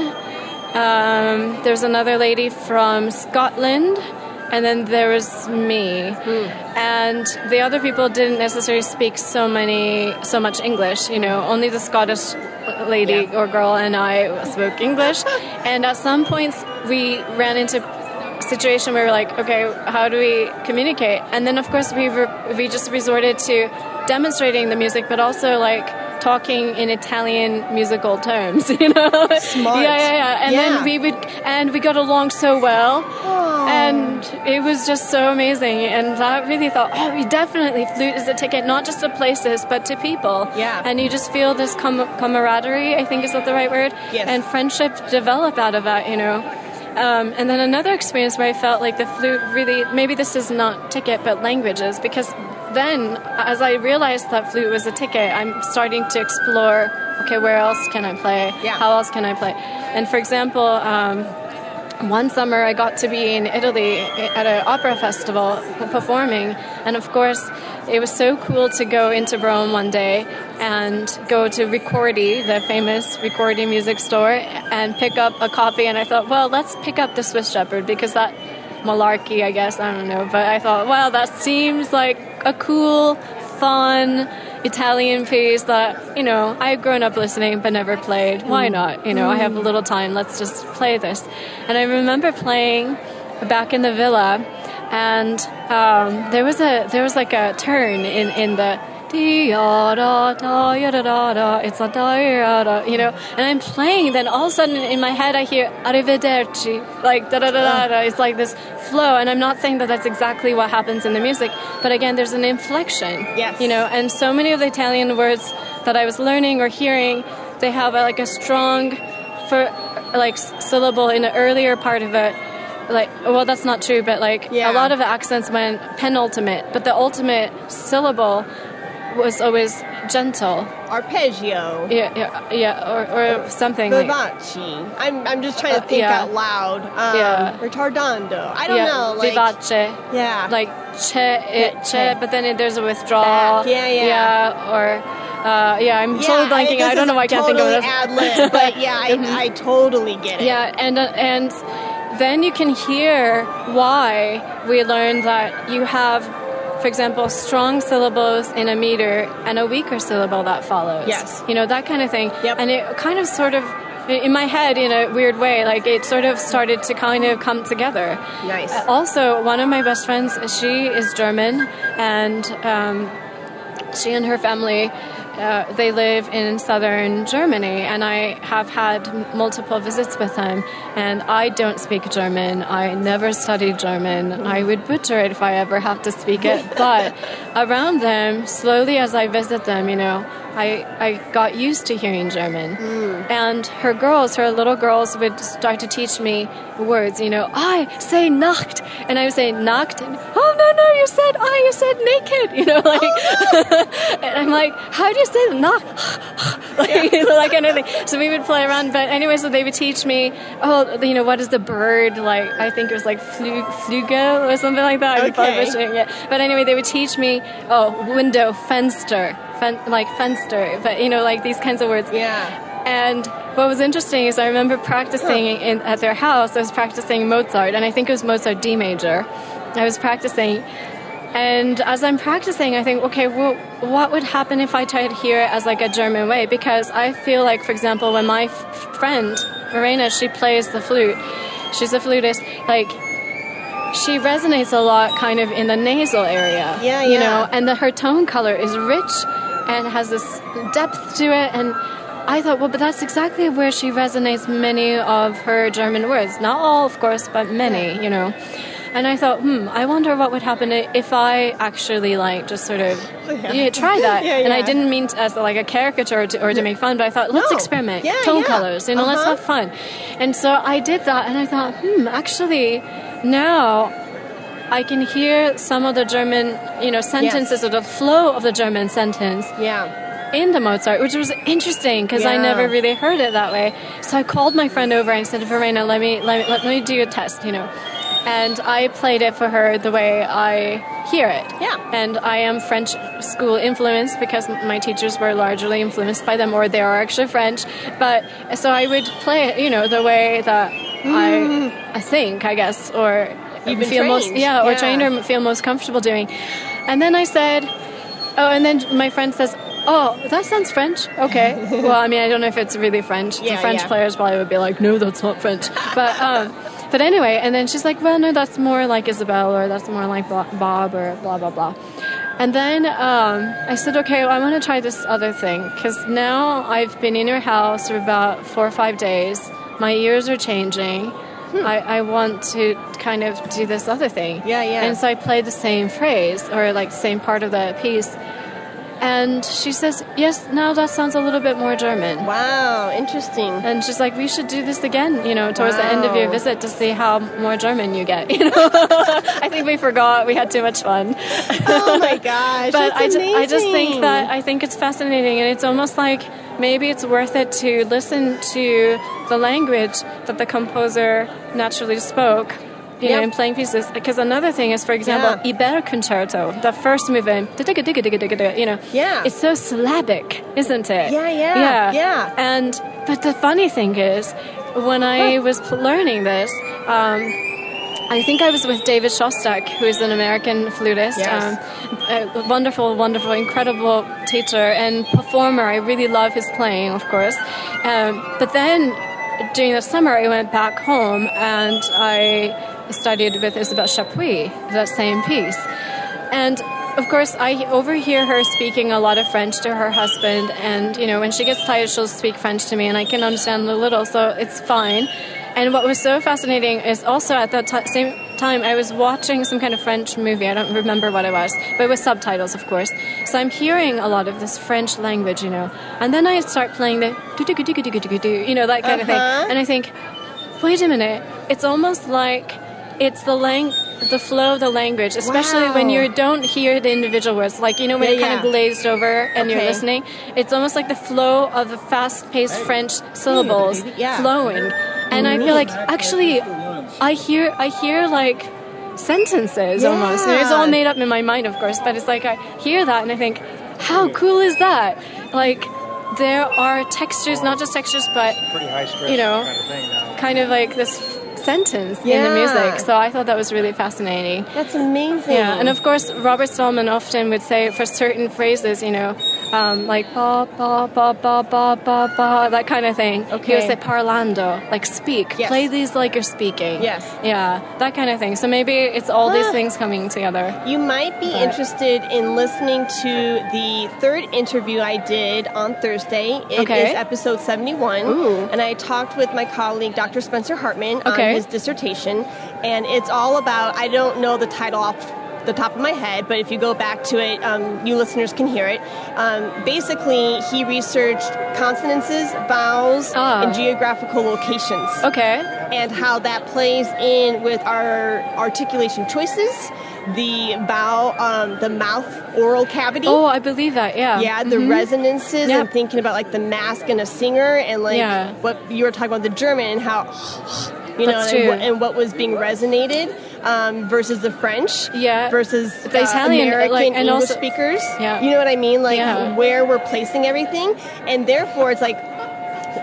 there's another lady from Scotland, and then there was me. And the other people didn't necessarily speak so much English, only the Scottish lady or girl and I spoke English. And at some points we ran into situation where we're like, okay, how do we communicate? And then of course we just resorted to demonstrating the music, but also talking in Italian musical terms, Smart. And then we got along so well. Aww. And it was just so amazing. And I really thought, we definitely, flute is a ticket, not just to places, but to people. Yeah. And you just feel this camaraderie, I think is that the right word? Yes. And friendship develop out of that, And then another experience where I felt like the flute really, maybe this is not ticket, but languages, because then as I realized that flute was a ticket, I'm starting to explore, okay, where else can I play? Yeah. How else can I play? And for example, one summer I got to be in Italy at an opera festival performing, and of course it was so cool to go into Rome one day and go to Ricordi, the famous Ricordi music store, and pick up a copy. And I thought, well, let's pick up the Swiss Shepherd, because that malarkey, I guess, I don't know, but I thought, wow, that seems like a cool, fun Italian piece that, I've grown up listening but never played. Why not? I have a little time, let's just play this. And I remember playing back in the villa, and there was a turn in the it's a and I'm playing, then all of a sudden in my head I hear arrivederci, it's like this flow, and I'm not saying that that's exactly what happens in the music, but again, there's an inflection. Yes. And so many of the Italian words that I was learning or hearing, they have a strong syllable in the earlier part of it. That's not true, but a lot of the accents went penultimate, but the ultimate syllable was always gentle. Arpeggio. Or something. Vivace. I'm just trying to think out loud. Retardando. I don't know. Like, vivace. Yeah. Like che, but then there's a withdrawal. I'm totally blanking. I don't know why I can't think of it. Ad-lib, but I totally get it. Yeah, and then you can hear why we learned that you have, for example, strong syllables in a meter and a weaker syllable that follows. Yes. That kind of thing. Yep. And it kind of sort of, in my head, in a weird way, like it sort of started to kind of come together. Nice. Also, one of my best friends, she is German, and she and her family, they live in southern Germany, and I have had multiple visits with them, and I don't speak German. I never studied German. I would butcher it if I ever have to speak it, but around them, slowly as I visit them, I got used to hearing German. And her little girls would start to teach me words, I say Nacht, and I would say Nacht, and, oh, no, you said naked, and I'm like, how do you say Nacht? Like kind of thing. So we would play around, but anyway, so they would teach me, what is the bird, like, I think it was like Flügel or something like that. Okay. But anyway, they would teach me, window, Fenster, Fenster, but like these kinds of words. Yeah. And what was interesting is I remember practicing at their house. I was practicing Mozart, and I think it was Mozart D major. I was practicing, and as I'm practicing, I think, okay, well, what would happen if I tried to hear it as like a German way? Because I feel like, for example, when my friend Verena, she plays the flute, she's a flutist, like, she resonates a lot kind of in the nasal area. Yeah. And her tone color is rich and has this depth to it, and I thought, well, but that's exactly where she resonates many of her German words. Not all, of course, but many, And I thought, I wonder what would happen if I actually, like, just sort of try that. And I didn't mean as like a caricature or to make fun, but I thought, let's experiment. Tone colors, let's have fun. And so I did that, and I thought, actually, now I can hear some of the German, sentences or the flow of the German sentence. In the Mozart, which was interesting because I never really heard it that way. So I called my friend over and said, Verena, let me do a test, And I played it for her the way I hear it. Yeah. And I am French school influenced because my teachers were largely influenced by them, or they are actually French. But so I would play it, the way that I think, I guess, or feel trained. trained or feel most comfortable doing. And then I said, and then my friend says, oh, that sounds French. Okay. Well, I mean, I don't know if it's really French. The French players probably would be like, no, that's not French. But anyway, and then she's like, well, no, that's more like Isabel, or that's more like Bob, or blah, blah, blah. And then I said, okay, well, I want to try this other thing, because now I've been in your house for about 4 or 5 days. My ears are changing. I want to kind of do this other thing. And so I played the same phrase, or like same part of the piece. And she says, yes, now that sounds a little bit more German. Wow, interesting. And she's like, we should do this again, towards the end of your visit to see how more German you get. I think we forgot. We had too much fun. Oh my gosh, but that's amazing. I just think that I think it's fascinating, and it's almost like maybe it's worth it to listen to the language that the composer naturally spoke. In playing pieces. Because another thing is, for example, Iber Concerto, the first movement, it's so syllabic, isn't it? Yeah. But the funny thing is, when I was learning this, I think I was with David Shostak, who is an American flutist, a wonderful, wonderful, incredible teacher and performer. I really love his playing, of course. But then, during the summer, I went back home, and I studied with Isabelle Chapuis, that same piece. And of course, I overhear her speaking a lot of French to her husband, and when she gets tired, she'll speak French to me, and I can understand a little, so it's fine. And what was so fascinating is also at that same time, I was watching some kind of French movie. I don't remember what it was, but with subtitles, of course. So I'm hearing a lot of this French language, and then I start playing the that kind of thing, and I think, wait a minute, it's almost like it's the the flow of the language, especially when you don't hear the individual words. Like, when you're kind of glazed over and you're listening, it's almost like the flow of the fast-paced French syllables flowing. And I feel like, actually, I hear like sentences almost. And it's all made up in my mind, of course, but it's like I hear that and I think, how cool is that? Like, there are textures, not just textures, but, kind of like this sentence in the music. So I thought that was really fascinating. That's amazing. Yeah, and of course, Robert Stallman often would say for certain phrases, like ba ba ba ba ba ba ba, that kind of thing. He would say parlando, like speak. Yes. Play these like you're speaking. Yes. Yeah, that kind of thing. So maybe it's all these things coming together. You might be interested in listening to the third interview I did on Thursday. It is episode 71. Ooh. And I talked with my colleague, Dr. Spencer Hartman, on his dissertation. And it's all about, I don't know the title off the top of my head, but if you go back to it, you listeners can hear it. Basically, he researched consonances, vowels, and geographical locations. Okay. And how that plays in with our articulation choices, the the mouth oral cavity. Oh, I believe that, yeah. Yeah, the resonances, and thinking about like the mask in a singer, and like what you were talking about, the German, and how, and what was being resonated versus the French versus the Italian, American English speakers. Yeah. You know what I mean? Like where we're placing everything. And therefore, it's like,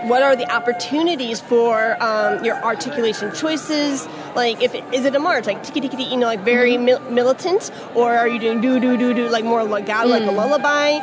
what are the opportunities for your articulation choices? Like, is it a march, like tiki tiki tiki, like very militant, or are you doing do do do do, like more legato, like a lullaby?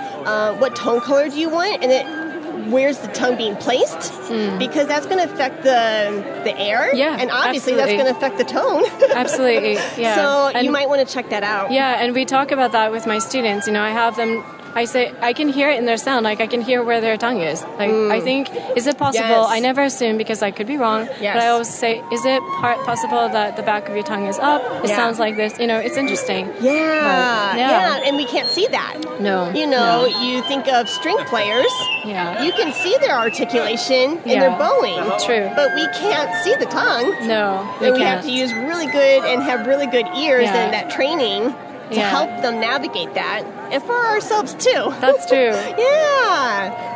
What tone color do you want? And where's the tongue being placed? Because that's going to affect the air, and obviously that's going to affect the tone. Absolutely, yeah. So you might want to check that out. Yeah, and we talk about that with my students. I have them. I say, I can hear it in their sound, like I can hear where their tongue is. Like, I think, is it possible, I never assume because I could be wrong, but I always say, is it possible that the back of your tongue is up? It sounds like this. It's interesting. Yeah, and we can't see that. No. You think of string players. Yeah. You can see their articulation and their bowing. True. But we can't see the tongue. No, we have to use really good and have really good ears and that training to help them navigate that. And for ourselves, too. That's true. Yeah.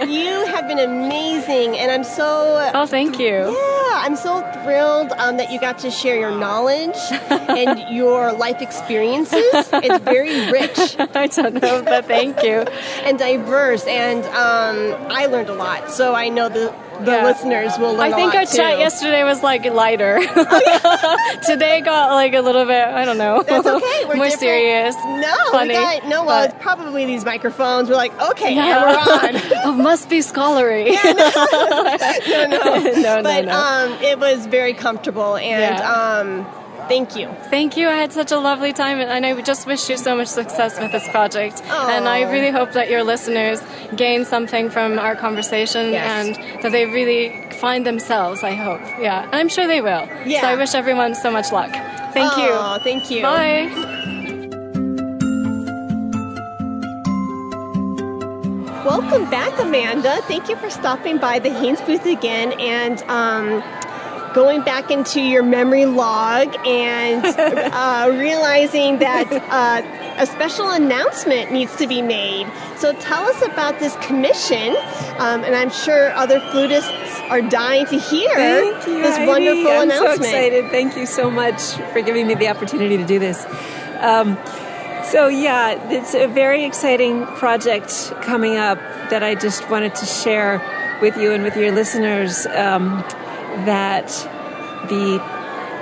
You have been amazing, and I'm so... Oh, thank you. Yeah, I'm so thrilled that you got to share your knowledge and your life experiences. It's very rich. I don't know, but thank you. And diverse, and I learned a lot, so I know the listeners will learn a lot, I think our chat yesterday was like lighter. Today got like a little bit, I don't know. That's okay. We're more different. Serious. Funny. It's probably these microphones. We're like, okay, and we're on. Oh, must be scholarly. No. But it was very comfortable, and thank you. Thank you. I had such a lovely time, and I just wish you so much success with this project. And I really hope that your listeners gain something from our conversation and that they really find themselves, I hope. Yeah, and I'm sure they will. Yeah. So I wish everyone so much luck. Thank you. Thank you. Bye. Welcome back, Amanda. Thank you for stopping by the Haynes booth again and going back into your memory log and realizing that a special announcement needs to be made. So tell us about this commission, and I'm sure other flutists are dying to hear this Heidi. wonderful I'm announcement. I'm so excited. Thank you so much for giving me the opportunity to do this. It's a very exciting project coming up that I just wanted to share with you and with your listeners, that the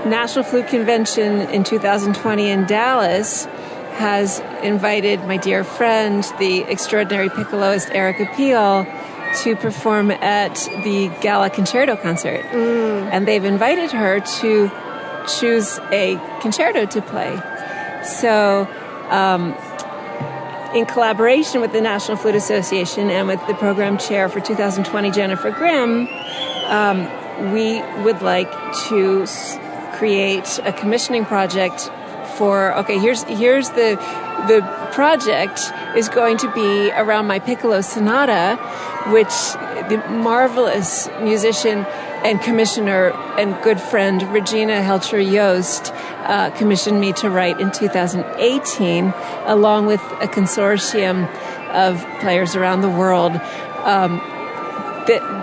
National Flute Convention in 2020 in Dallas has invited my dear friend, the extraordinary piccoloist Erica Peel, to perform at the Gala Concerto concert. And they've invited her to choose a concerto to play. So, in collaboration with the National Flute Association and with the program chair for 2020, Jennifer Grimm, we would like to create a commissioning project for, here's the project is going to be around my piccolo sonata, which the marvelous musician and commissioner and good friend Regina Helcher-Yost commissioned me to write in 2018, along with a consortium of players around the world.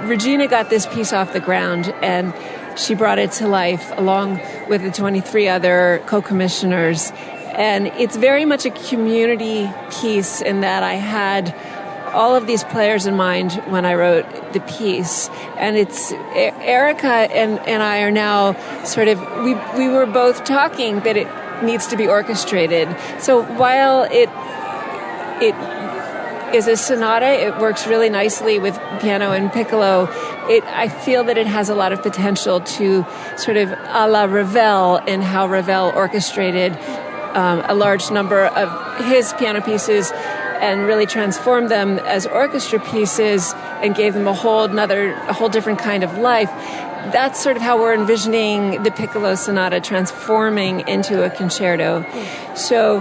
Regina got this piece off the ground, and she brought it to life along with the 23 other co-commissioners. And it's very much a community piece in that I had all of these players in mind when I wrote the piece. And it's Erica and I are now sort of, we were both talking that it needs to be orchestrated. So while it is a sonata, it works really nicely with piano and piccolo. I feel that it has a lot of potential to sort of a la Ravel, in how Ravel orchestrated a large number of his piano pieces and really transformed them as orchestra pieces and gave them a whole different kind of life. That's sort of how we're envisioning the piccolo sonata transforming into a concerto. So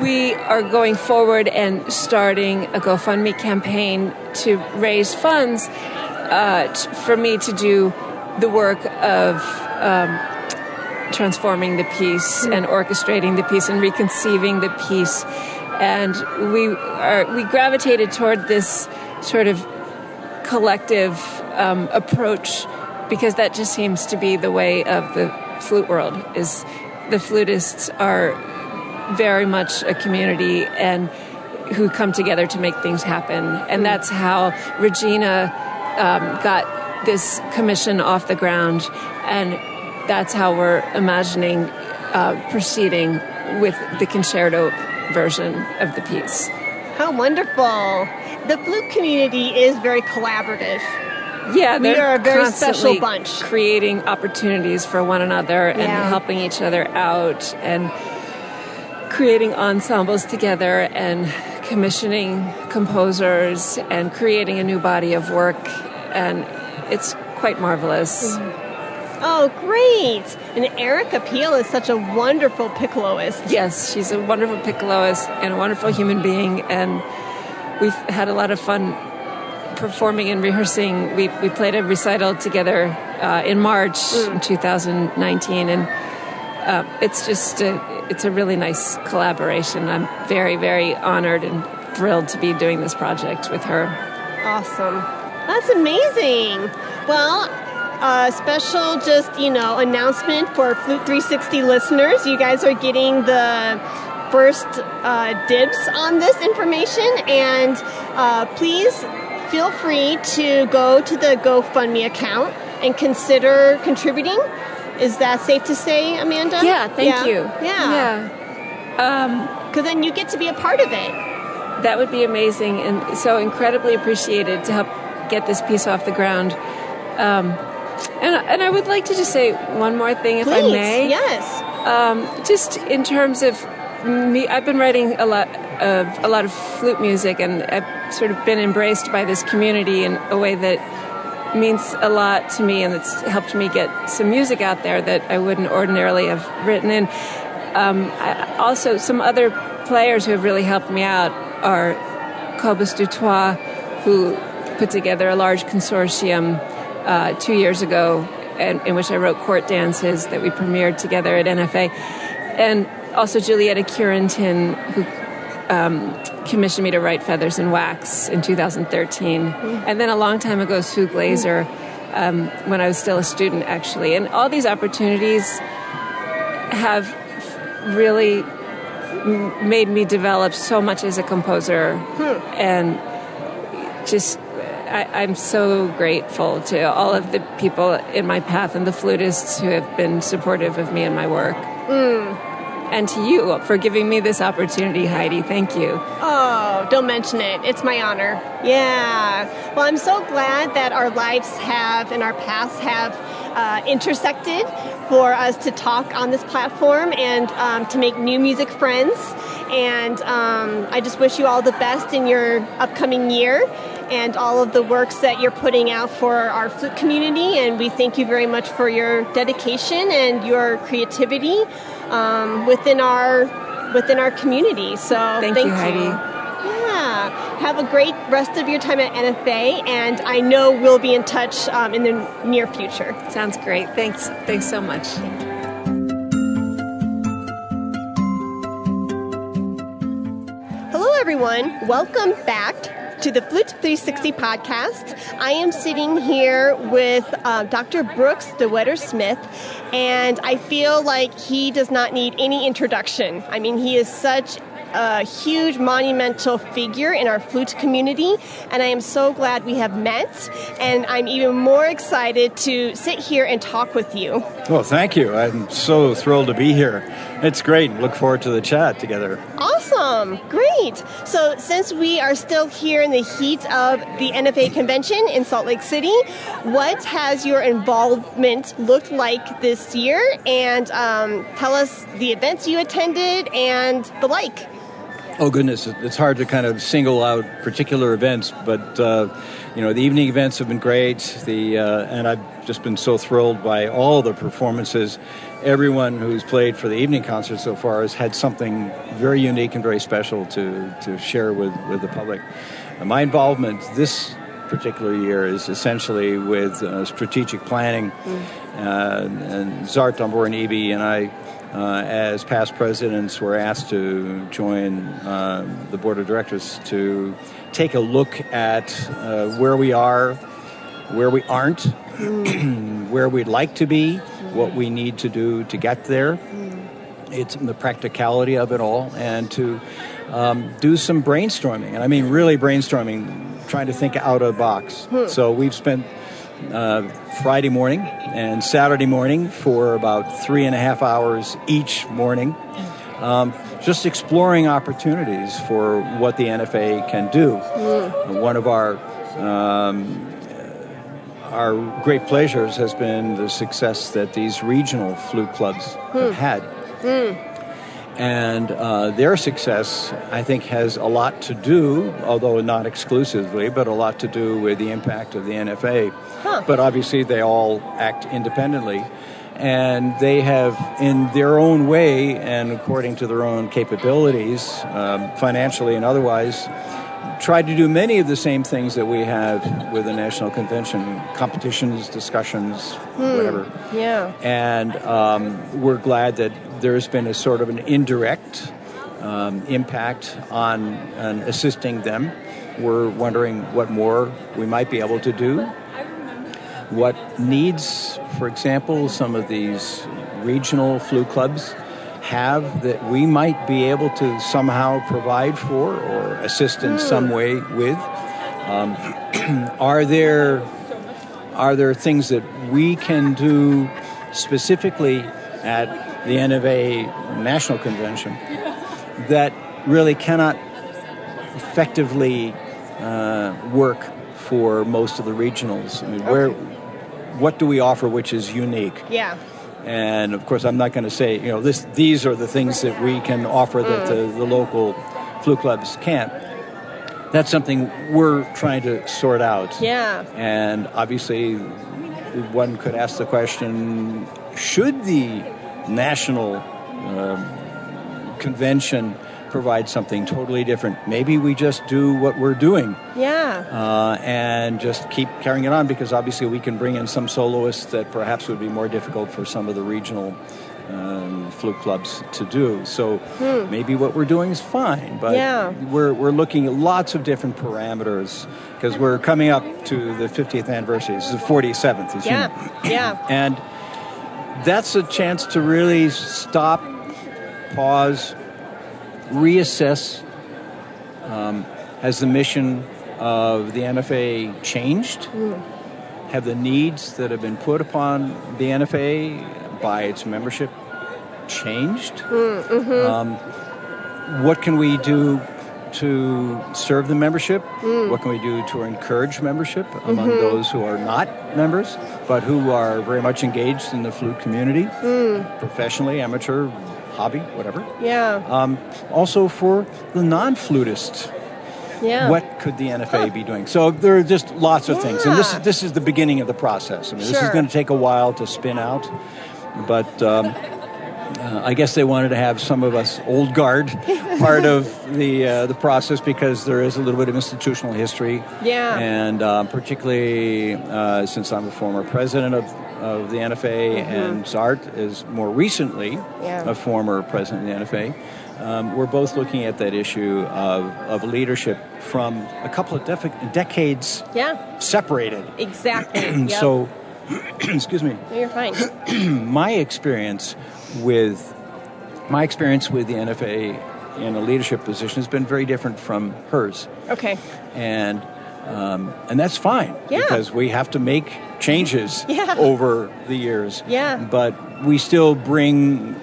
we are going forward and starting a GoFundMe campaign to raise funds for me to do the work of transforming the piece and orchestrating the piece and reconceiving the piece. And we gravitated toward this sort of collective approach because that just seems to be the way of the flute world. Is the flutists are very much a community and who come together to make things happen. And that's how Regina got this commission off the ground, and that's how we're imagining proceeding with the concerto version of the piece. How wonderful. The flute community is very collaborative. Yeah, we are a very special bunch. Creating opportunities for one another and helping each other out and creating ensembles together and commissioning composers and creating a new body of work. And it's quite marvelous. Oh, great. And Erica Peel is such a wonderful piccoloist. Yes, she's a wonderful piccoloist and a wonderful human being. And we've had a lot of fun performing and rehearsing. We played a recital together in March in 2019. And it's just it's a really nice collaboration. I'm very, very honored and thrilled to be doing this project with her. Awesome. That's amazing. Well, special announcement for Flute 360 listeners. You guys are getting the first dibs on this information, and please feel free to go to the GoFundMe account and consider contributing. Is that safe to say, Amanda? Yeah, thank you. Yeah. Because then you get to be a part of it. That would be amazing, and so incredibly appreciated to help get this piece off the ground. And I would like to just say one more thing, if Please, I may. Yes. Just in terms of me, I've been writing a lot of flute music, and I've sort of been embraced by this community in a way that means a lot to me, and it's helped me get some music out there that I wouldn't ordinarily have written. And also some other players who have really helped me out are Cobus Dutoit, who put together a large consortium 2 years ago, in which I wrote court dances that we premiered together at NFA, and also Julietta Curenton, who commissioned me to write Feathers and Wax in 2013, and then a long time ago Sue Glazer, when I was still a student, actually. And all these opportunities have really made me develop so much as a composer, and just I'm so grateful to all of the people in my path and the flutists who have been supportive of me and my work. And to you for giving me this opportunity, Heidi. Thank you. Oh, don't mention it. It's my honor. Yeah. Well, I'm so glad that our lives and our paths have intersected for us to talk on this platform and to make new music friends. And I just wish you all the best in your upcoming year and all of the works that you're putting out for our flute community. And we thank you very much for your dedication and your creativity within our community. So thank you, Heidi. Yeah. have a great rest of your time at NFA, and I know we'll be in touch in the near future. Sounds great. Thanks so much. Hello, everyone. Welcome back to the Flute 360 podcast. I am sitting here with Dr. Brooks DeWetter-Smith, and I feel like he does not need any introduction. I mean, he is such a huge, monumental figure in our flute community, and I am so glad we have met, and I'm even more excited to sit here and talk with you. Well, thank you. I'm so thrilled to be here. It's great. Look forward to the chat together. Awesome. Great. So since we are still here in the heat of the NFA convention in Salt Lake City, what has your involvement looked like this year? And tell us the events you attended and the like. Oh, goodness. It's hard to kind of single out particular events, but, the evening events have been great. And I've just been so thrilled by all the performances. Everyone who's played for the evening concert so far has had something very unique and very special to share with the public. My involvement this particular year is essentially with strategic planning. And Zart Domborn-Eby and I, as past presidents, were asked to join the board of directors to take a look at where we are, where we aren't, where we'd like to be, what we need to do to get there. It's the practicality of it all, and to do some brainstorming. And I mean really brainstorming, trying to think out of the box. So we've spent Friday morning and Saturday morning for about 3.5 hours each morning, just exploring opportunities for what the NFA can do. One of our great pleasures has been the success that these regional flute clubs have had. And their success, I think, has a lot to do, although not exclusively, but a lot to do with the impact of the NFA. But obviously they all act independently. And they have, in their own way and according to their own capabilities, financially and otherwise, tried to do many of the same things that we have with the National Convention, competitions, discussions, whatever. Yeah. And we're glad that there's been a sort of an indirect impact on assisting them. We're wondering what more we might be able to do. What needs, for example, some of these regional flute clubs have that we might be able to somehow provide for or assist in some way with? Are there things that we can do specifically at the NFA National Convention that really cannot effectively work for most of the regionals? I mean, what do we offer which is unique? Yeah. And of course, I'm not going to say, these are the things that we can offer that the local flute clubs can't. That's something we're trying to sort out. Yeah. And obviously, one could ask the question, should the national convention provide something totally different? Maybe we just do what we're doing. Yeah. And just keep carrying it on, because obviously we can bring in some soloists that perhaps would be more difficult for some of the regional flute clubs to do. So maybe what we're doing is fine, but we're looking at lots of different parameters, because we're coming up to the 50th anniversary. This is the 47th, as you know. Yeah. And that's a chance to really stop, pause, reassess. Has the mission of the NFA changed? Have the needs that have been put upon the NFA by its membership changed? What can we do to serve the membership? What can we do to encourage membership among those who are not members, but who are very much engaged in the flute community, professionally, amateur, hobby, whatever? Yeah. Also for the non-flutists, what could the NFA be doing? So there are just lots of things. And this is the beginning of the process. I mean, this is going to take a while to spin out. But, I guess they wanted to have some of us old guard part of the process because there is a little bit of institutional history. Yeah. And particularly since I'm a former president of the NFA and Zart is more recently a former president of the NFA, we're both looking at that issue of leadership from a couple of decades separated. Exactly. Yep. So, excuse me. No, you're fine. My experience with the NFA in a leadership position has been very different from hers. Okay. And that's fine because we have to make changes over the years. Yeah. But we still bring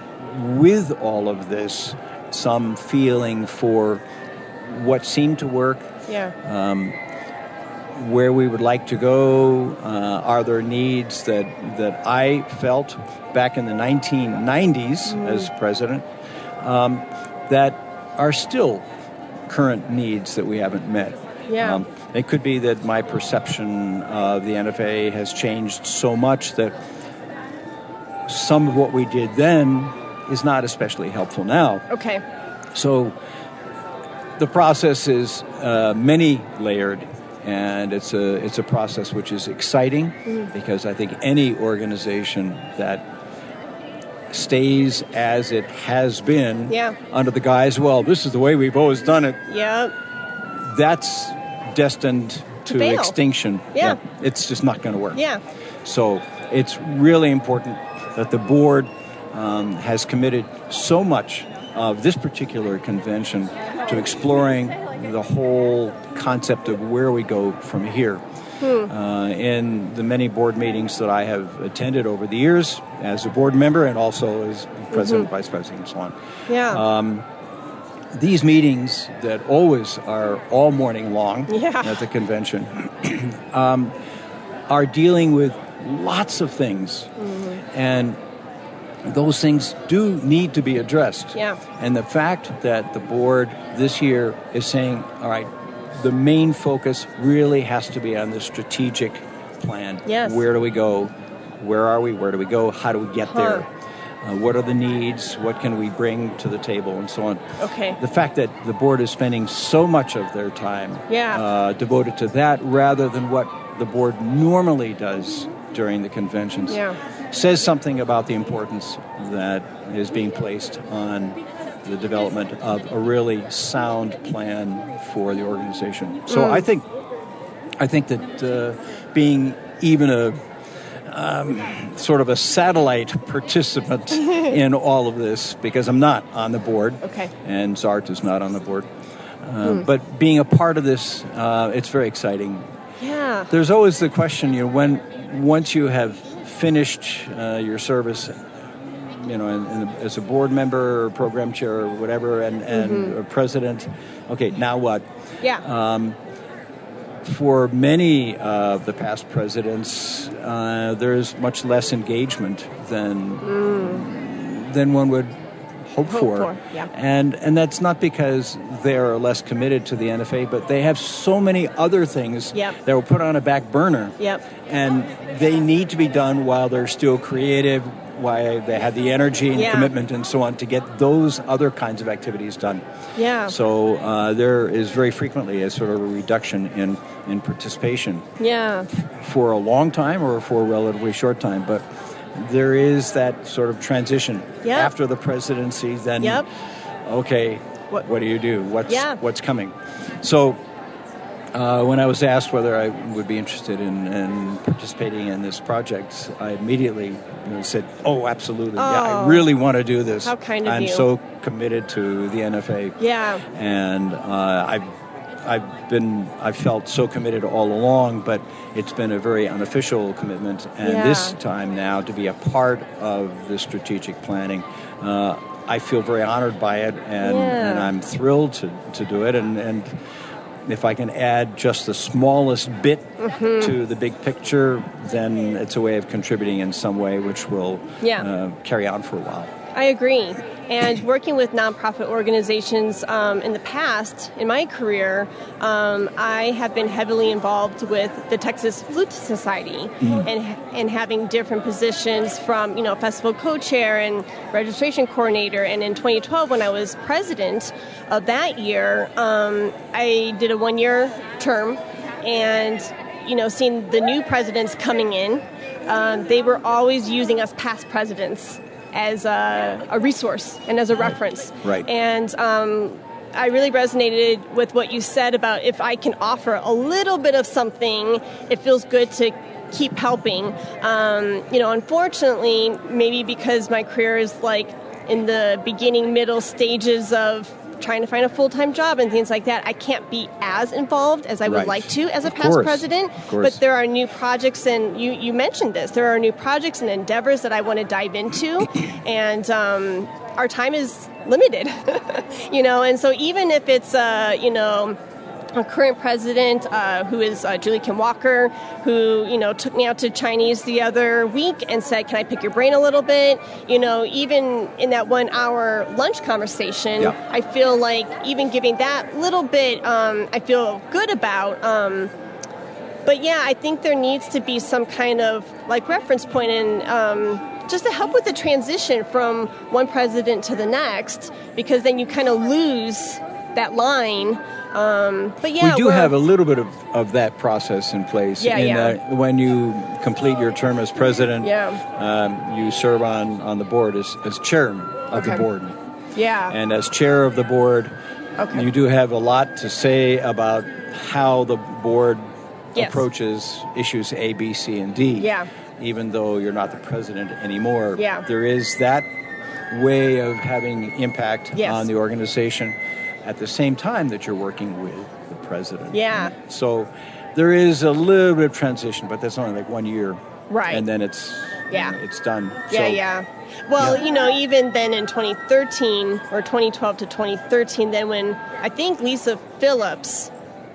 with all of this some feeling for what seemed to work. Yeah. Where we would like to go. Are there needs that I felt back in the 1990s as president that are still current needs that we haven't met? Yeah. It could be that my perception of the NFA has changed so much that some of what we did then is not especially helpful now. Okay. So the process is many layered. And it's a process which is exciting because I think any organization that stays as it has been under the guise, well, this is the way we've always done it. Yeah. That's destined to fail. Extinction. Yeah. It's just not going to work. Yeah. So it's really important that the board has committed so much of this particular convention to exploring the whole concept of where we go from here. In the many board meetings that I have attended over the years as a board member and also as president, vice president, and so on. Yeah. These meetings that always are all morning long Yeah. at the convention are dealing with lots of things. And those things do need to be addressed. Yeah. And the fact that the board this year is saying, all right, the main focus really has to be on the strategic plan. Yes. Where do we go? Where are we? Where do we go? How do we get there? What are the needs? What can we bring to the table? And so on. Okay. The fact that the board is spending so much of their time devoted to that rather than what the board normally does during the conventions says something about the importance that is being placed on the development of a really sound plan for the organization. So I think that being even a sort of a satellite participant in all of this, because I'm not on the board, and Zart is not on the board, but being a part of this, it's very exciting. Yeah. There's always the question, once you have finished your service, as a board member or program chair or whatever, and a president, okay, now what? Yeah. For many of the past presidents, there's much less engagement than one would hope for. Yeah. And that's not because they're less committed to the NFA, but they have so many other things that were put on a back burner. And they need to be done while they're still creative, while they have the energy and commitment and so on to get those other kinds of activities done. Yeah. So there is very frequently a sort of a reduction in participation. Yeah. For a long time or for a relatively short time, but there is that sort of transition after the presidency. Then, okay, what do you do? What's coming? So, when I was asked whether I would be interested in participating in this project, I immediately said, "Oh, absolutely! Yeah, I really want to do this. How kind of I'm you. so committed to the NFA. Yeah, and I've felt so committed all along, but it's been a very unofficial commitment, and this time now to be a part of the strategic planning, I feel very honored by it, and I'm thrilled to do it, and if I can add just the smallest bit to the big picture, then it's a way of contributing in some way which will carry on for a while. I agree. And working with nonprofit organizations in the past, in my career, I have been heavily involved with the Texas Flute Society and having different positions from, festival co-chair and registration coordinator. And in 2012, when I was president of that year, I did a 1-year term. And, seeing the new presidents coming in, they were always using us past presidents as a resource and as a reference. Right. And I really resonated with what you said about if I can offer a little bit of something, it feels good to keep helping. Unfortunately, maybe because my career is like in the beginning, middle stages of trying to find a full-time job and things like that, I can't be as involved as I would like to as a past president. But there are new projects, and you mentioned this, there are new projects and endeavors that I want to dive into, and our time is limited, and so even if it's, a current president who is Julie Kim Walker, who, took me out to Chinese the other week and said, can I pick your brain a little bit? Even in that 1-hour lunch conversation, I feel like even giving that little bit, I feel good about. But yeah, I think there needs to be some kind of reference point and just to help with the transition from one president to the next, because then you kind of lose that line. But yeah, we do have a little bit of that process in place. When you complete your term as president, you serve on the board as chair of the board. Yeah. And as chair of the board, you do have a lot to say about how the board approaches issues A, B, C, and D. Yeah. Even though you're not the president anymore, there is that way of having impact on the organization at the same time that you're working with the president. Yeah. So there is a little bit of transition, but that's only 1 year. Right. And then it's done. Well, even then in 2013 or 2012 to 2013, then when I think Lisa Phillips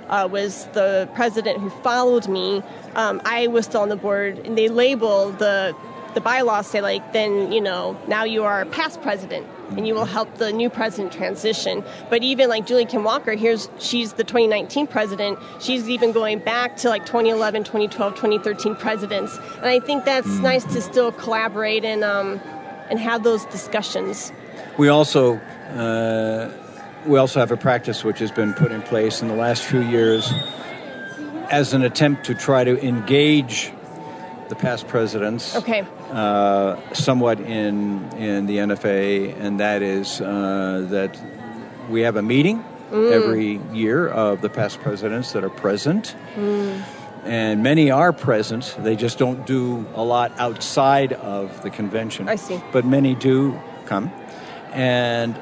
was the president who followed me, I was still on the board, and they label the bylaws say then, now you are past president and you will help the new president transition. But even Julie Kim Walker, she's the 2019 president. She's even going back to 2011, 2012, 2013 presidents. And I think that's nice to still collaborate and have those discussions. We also have a practice which has been put in place in the last few years as an attempt to try to engage the past presidents somewhat in the NFA, and that is that we have a meeting every year of the past presidents that are present. And many are present. They just don't do a lot outside of the convention. I see. But many do come. And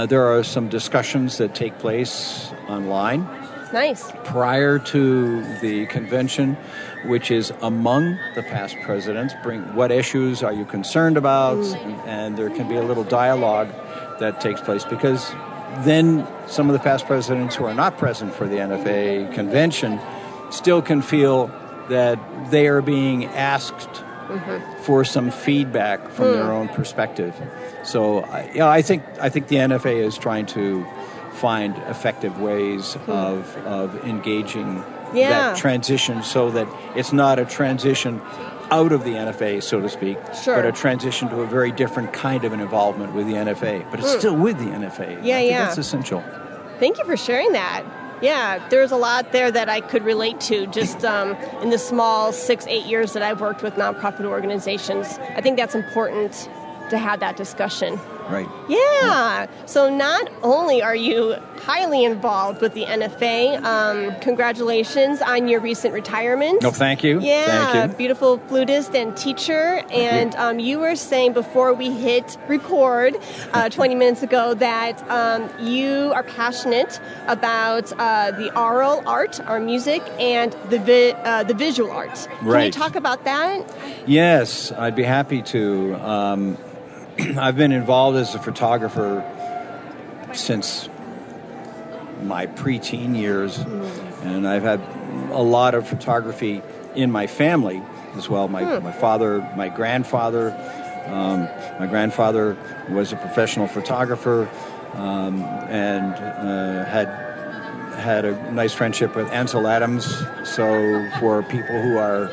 there are some discussions that take place online. Nice. Prior to the convention, which is among the past presidents, what issues are you concerned about? And there can be a little dialogue that takes place, because then some of the past presidents who are not present for the NFA convention still can feel that they are being asked for some feedback from their own perspective. So, I think the NFA is trying to find effective ways of engaging that transition, so that it's not a transition out of the NFA, so to speak, but a transition to a very different kind of an involvement with the NFA. But it's still with the NFA. I think that's essential. Thank you for sharing that. Yeah, there's a lot there that I could relate to just in the small 6-8 years that I've worked with nonprofit organizations. I think that's important to have that discussion. Right. Yeah. So not only are you highly involved with the NFA, congratulations on your recent retirement. No, thank you. Yeah, thank you. Beautiful flutist and teacher. And you were saying before we hit record 20 minutes ago that you are passionate about the oral art, our music, and the visual art. Right. Can you talk about that? Yes, I'd be happy to. I've been involved as a photographer since my preteen years, and I've had a lot of photography in my family as well. My father, my grandfather My grandfather was a professional photographer and had a nice friendship with Ansel Adams. So for people who are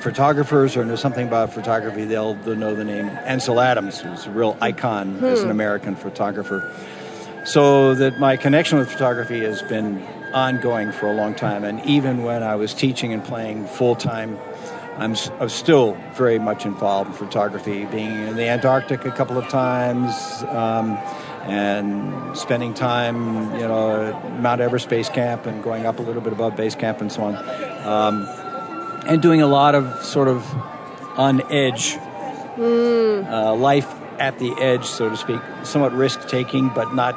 photographers or know something about photography, they'll know the name Ansel Adams, who's a real icon as an American photographer. So that my connection with photography has been ongoing for a long time. And even when I was teaching and playing full-time, I was still very much involved in photography, being in the Antarctic a couple of times, and spending time, at Mount Everest Base Camp and going up a little bit above base camp and so on, and doing a lot of sort of on edge, life at the edge, so to speak, somewhat risk-taking, but not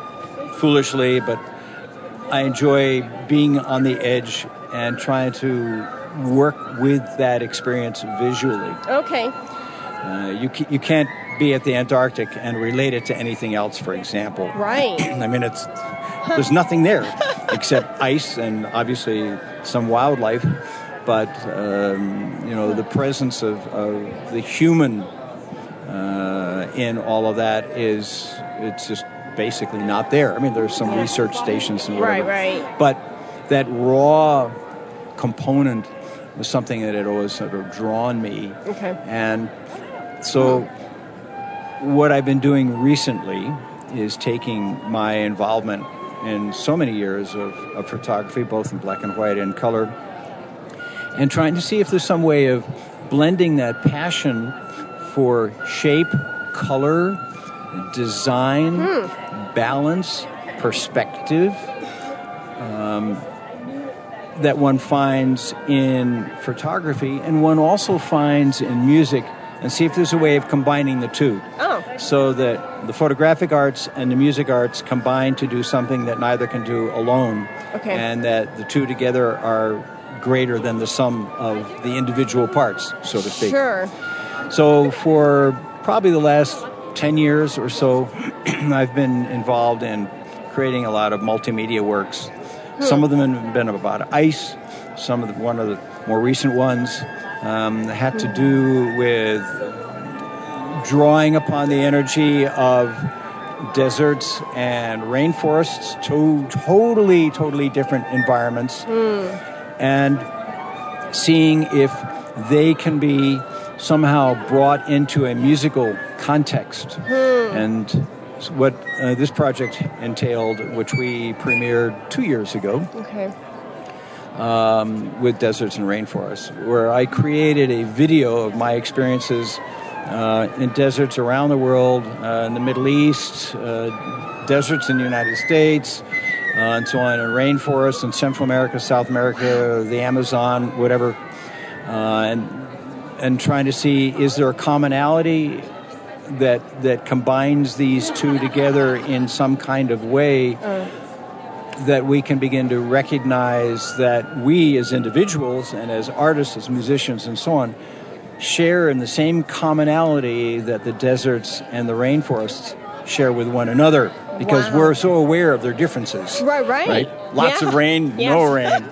foolishly, but I enjoy being on the edge and trying to work with that experience visually. Okay. You can't be at the Antarctic and relate it to anything else, for example. Right. I mean, there's nothing there except ice and obviously some wildlife, but the presence of the human in all of that it's just basically not there. I mean, there's some research stations and whatever. Right. But that raw component was something that had always sort of drawn me. Okay. And so what I've been doing recently is taking my involvement in so many years of photography, both in black and white and color, and trying to see if there's some way of blending that passion for shape, color, design, balance, perspective, that one finds in photography and one also finds in music, and see if there's a way of combining the two. Oh. So that the photographic arts and the music arts combine to do something that neither can do alone. Okay. And that the two together are greater than the sum of the individual parts, so to speak. Sure. So for probably the last 10 years or so, I've been involved in creating a lot of multimedia works. Some of them have been about ice. One of the more recent ones had to do with drawing upon the energy of deserts and rainforests, totally different environments, and seeing if they can be somehow brought into a musical context. And what this project entailed, which we premiered 2 years ago, with deserts and rainforests, where I created a video of my experiences in deserts around the world, in the Middle East, deserts in the United States, and so on, and rainforests in Central America, South America, the Amazon, whatever, and trying to see, is there a commonality that combines these two together in some kind of way that we can begin to recognize that we as individuals and as artists, as musicians and so on, share in the same commonality that the deserts and the rainforests share with one another, because we're so aware of their differences. Right? Lots of rain, no rain.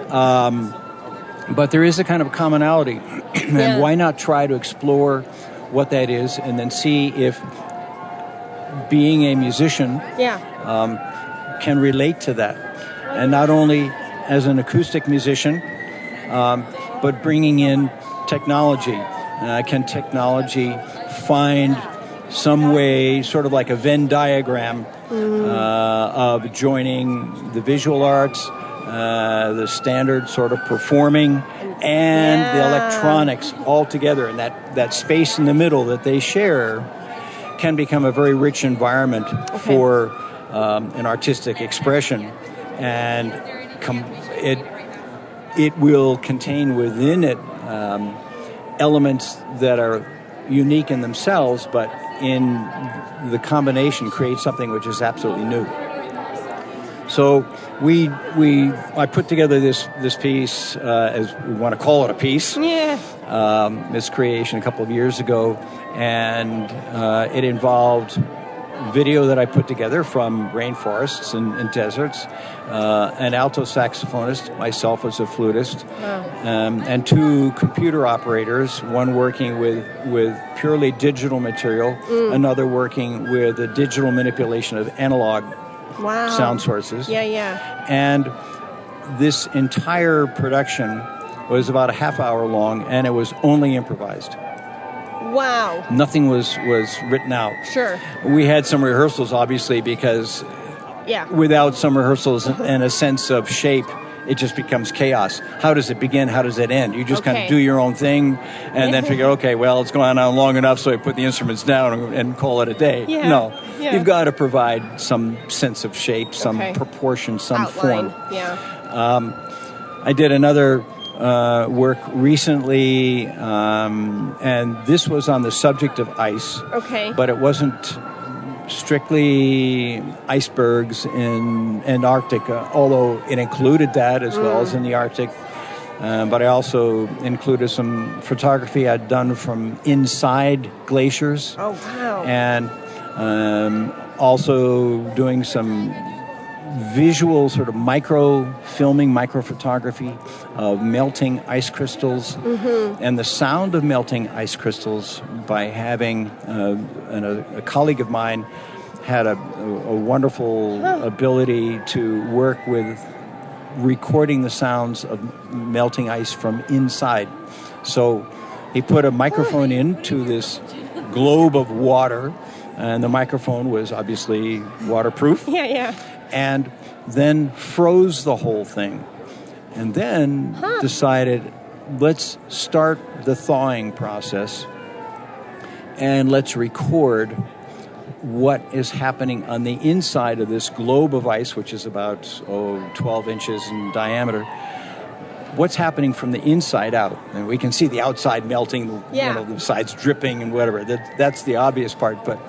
But there is a kind of commonality. And why not try to explore what that is, and then see if being a musician can relate to that. And not only as an acoustic musician, but bringing in technology. Can technology find some way, sort of like a Venn diagram, of joining the visual arts, the standard sort of performing, and the electronics all together, and that space in the middle that they share can become a very rich environment for an artistic expression, and it will contain within it elements that are unique in themselves, but in the combination create something which is absolutely new. So I put together this piece, as we want to call it a piece. This creation a couple of years ago, and it involved video that I put together from rainforests and deserts, an alto saxophonist, myself as a flutist, and 2 computer operators, one working with purely digital material, another working with a digital manipulation of analog sound sources. And this entire production was about a half hour long, and it was only improvised. Wow. Nothing was written out. Sure. We had some rehearsals, obviously, because without some rehearsals and a sense of shape, it just becomes chaos. How does it begin? How does it end? You just kind of do your own thing and then figure, okay, well, it's gone on long enough, so I put the instruments down and call it a day. Yeah. No. Yeah. You've got to provide some sense of shape, some proportion, some outline. form. Yeah. I did another work recently, and this was on the subject of ice. Okay. But it wasn't strictly icebergs in Antarctica, although it included that as well as in the Arctic. But I also included some photography I'd done from inside glaciers. Oh, wow. And also doing some visual sort of microphotography of melting ice crystals and the sound of melting ice crystals by having a colleague of mine had a wonderful ability to work with recording the sounds of melting ice from inside. So he put a microphone into this globe of water, and the microphone was obviously waterproof. And then froze the whole thing. And then decided, let's start the thawing process and let's record what is happening on the inside of this globe of ice, which is about 12 inches in diameter. What's happening from the inside out? And we can see the outside melting, the sides dripping and whatever. That's the obvious part. But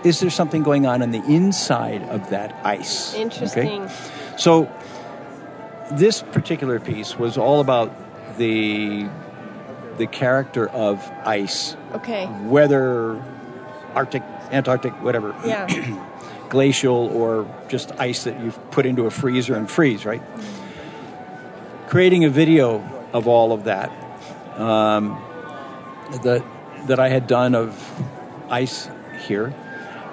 is there something going on the inside of that ice? Interesting. Okay? So this particular piece was all about the character of ice. Okay. Whether Arctic, Antarctic, whatever. Yeah. Glacial or just ice that you've put into a freezer and freeze, right? Creating a video of all of that that I had done of ice here,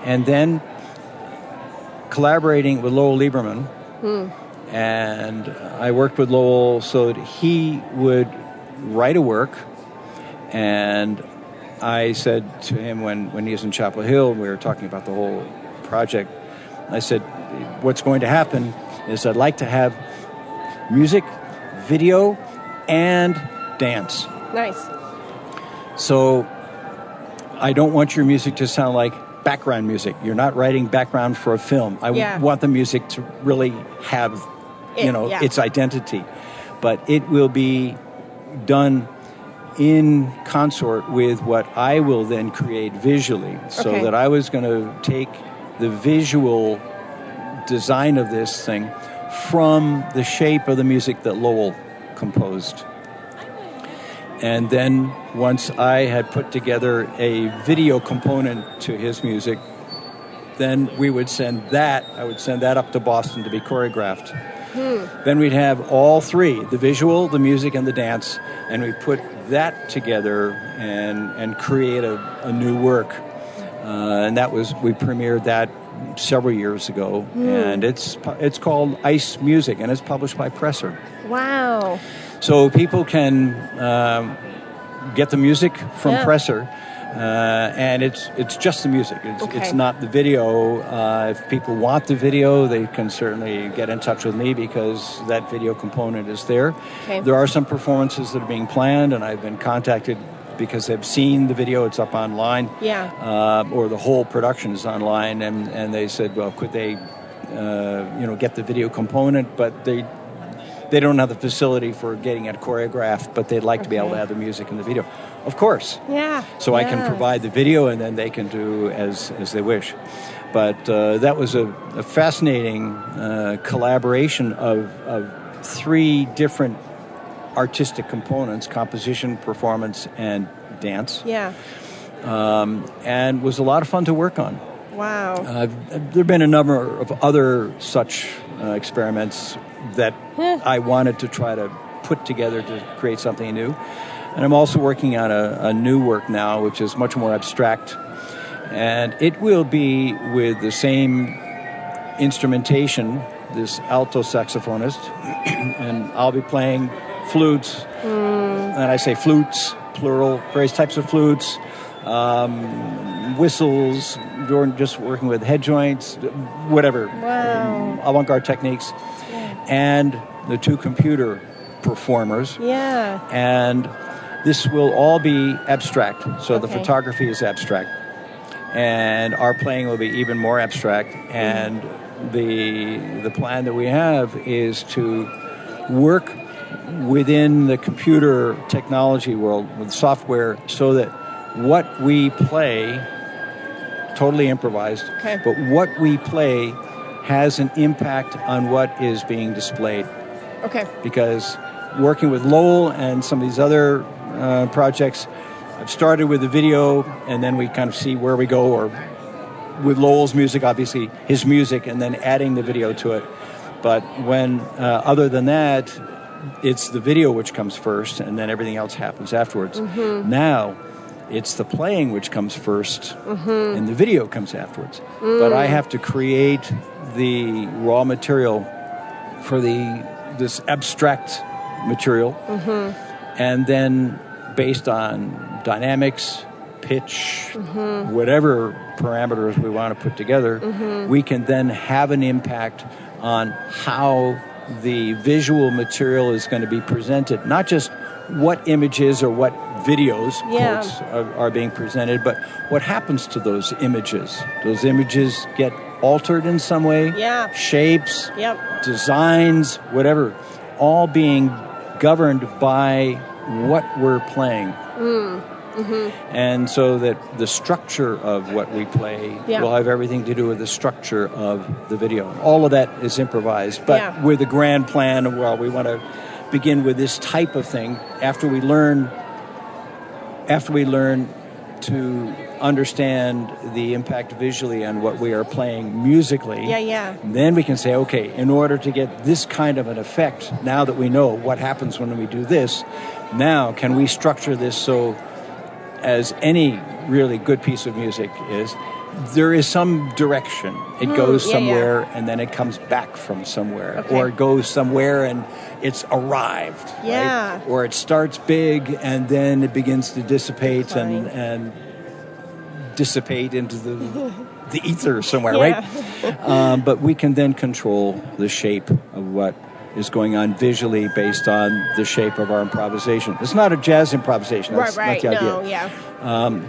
and then collaborating with Lowell Lieberman, and I worked with Lowell so that he would write a work, and I said to him when he was in Chapel Hill, we were talking about the whole project, I said, what's going to happen is I'd like to have music, video, and dance. Nice. So I don't want your music to sound like background music. You're not writing background for a film. I want the music to really have, its identity. But it will be done in consort with what I will then create visually. So that I was going to take the visual design of this thing from the shape of the music that Lowell composed. And then once I had put together a video component to his music, then I would send that up to Boston to be choreographed. Then we'd have all three, the visual, the music, and the dance, and we put that together and create a new work. And we premiered that several years ago, and it's called Ice Music, and it's published by Presser. Wow. So people can get the music from Presser, and it's just the music. It's not the video. If people want the video, they can certainly get in touch with me because that video component is there. There are some performances that are being planned, and I've been contacted because they've seen the video. It's up online. Or the whole production is online, and they said, well, could they get the video component, but they don't have the facility for getting it choreographed, but they'd like to be able to have the music in the video. Of course. So I can provide the video, and then they can do as they wish. But that was a fascinating collaboration of three different artistic components: composition, performance, and dance. And was a lot of fun to work on. Wow. There have been a number of other such experiments that I wanted to try to put together to create something new. And I'm also working on a new work now, which is much more abstract. And it will be with the same instrumentation, this alto saxophonist, and I'll be playing flutes, and I say flutes, plural, various types of flutes, whistles, just working with head joints, whatever, avant-garde techniques, and the two computer performers. Yeah. And this will all be abstract, so the photography is abstract, and our playing will be even more abstract, and the plan that we have is to work within the computer technology world with software so that what we play, totally improvised, but what we play has an impact on what is being displayed. Okay. Because working with Lowell and some of these other projects, I've started with the video and then we kind of see where we go, or with Lowell's music, obviously his music, and then adding the video to it. But when, other than that, it's the video which comes first and then everything else happens afterwards. Now, it's the playing which comes first and the video comes afterwards. But I have to create the raw material for this abstract material, and then based on dynamics, pitch, whatever parameters we want to put together, we can then have an impact on how the visual material is going to be presented. Not just what images or what videos, quotes, are being presented, but what happens to those images. Those images get altered in some way, shapes, designs, whatever, all being governed by what we're playing. And so that the structure of what we play will have everything to do with the structure of the video. All of that is improvised, but with a grand plan of, well, we want to begin with this type of thing after we learn to understand the impact visually on what we are playing musically. Then we can say, okay, in order to get this kind of an effect, now that we know what happens when we do this, now can we structure this so, as any really good piece of music is, there is some direction. It goes somewhere and then it comes back from somewhere. Or it goes somewhere and it's arrived. Right? Or it starts big and then it begins to dissipate and dissipate into the ether somewhere, right? But we can then control the shape of what is going on visually based on the shape of our improvisation. It's not a jazz improvisation. That's not the idea.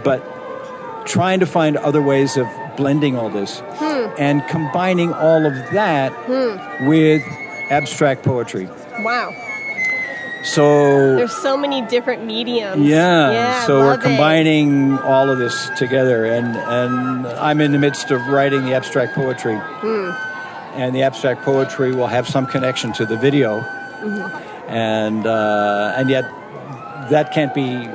But trying to find other ways of blending all this and combining all of that with abstract poetry. Wow. So there's so many different mediums. So we're combining all of this together, and I'm in the midst of writing the abstract poetry. And the abstract poetry will have some connection to the video, and yet that can't be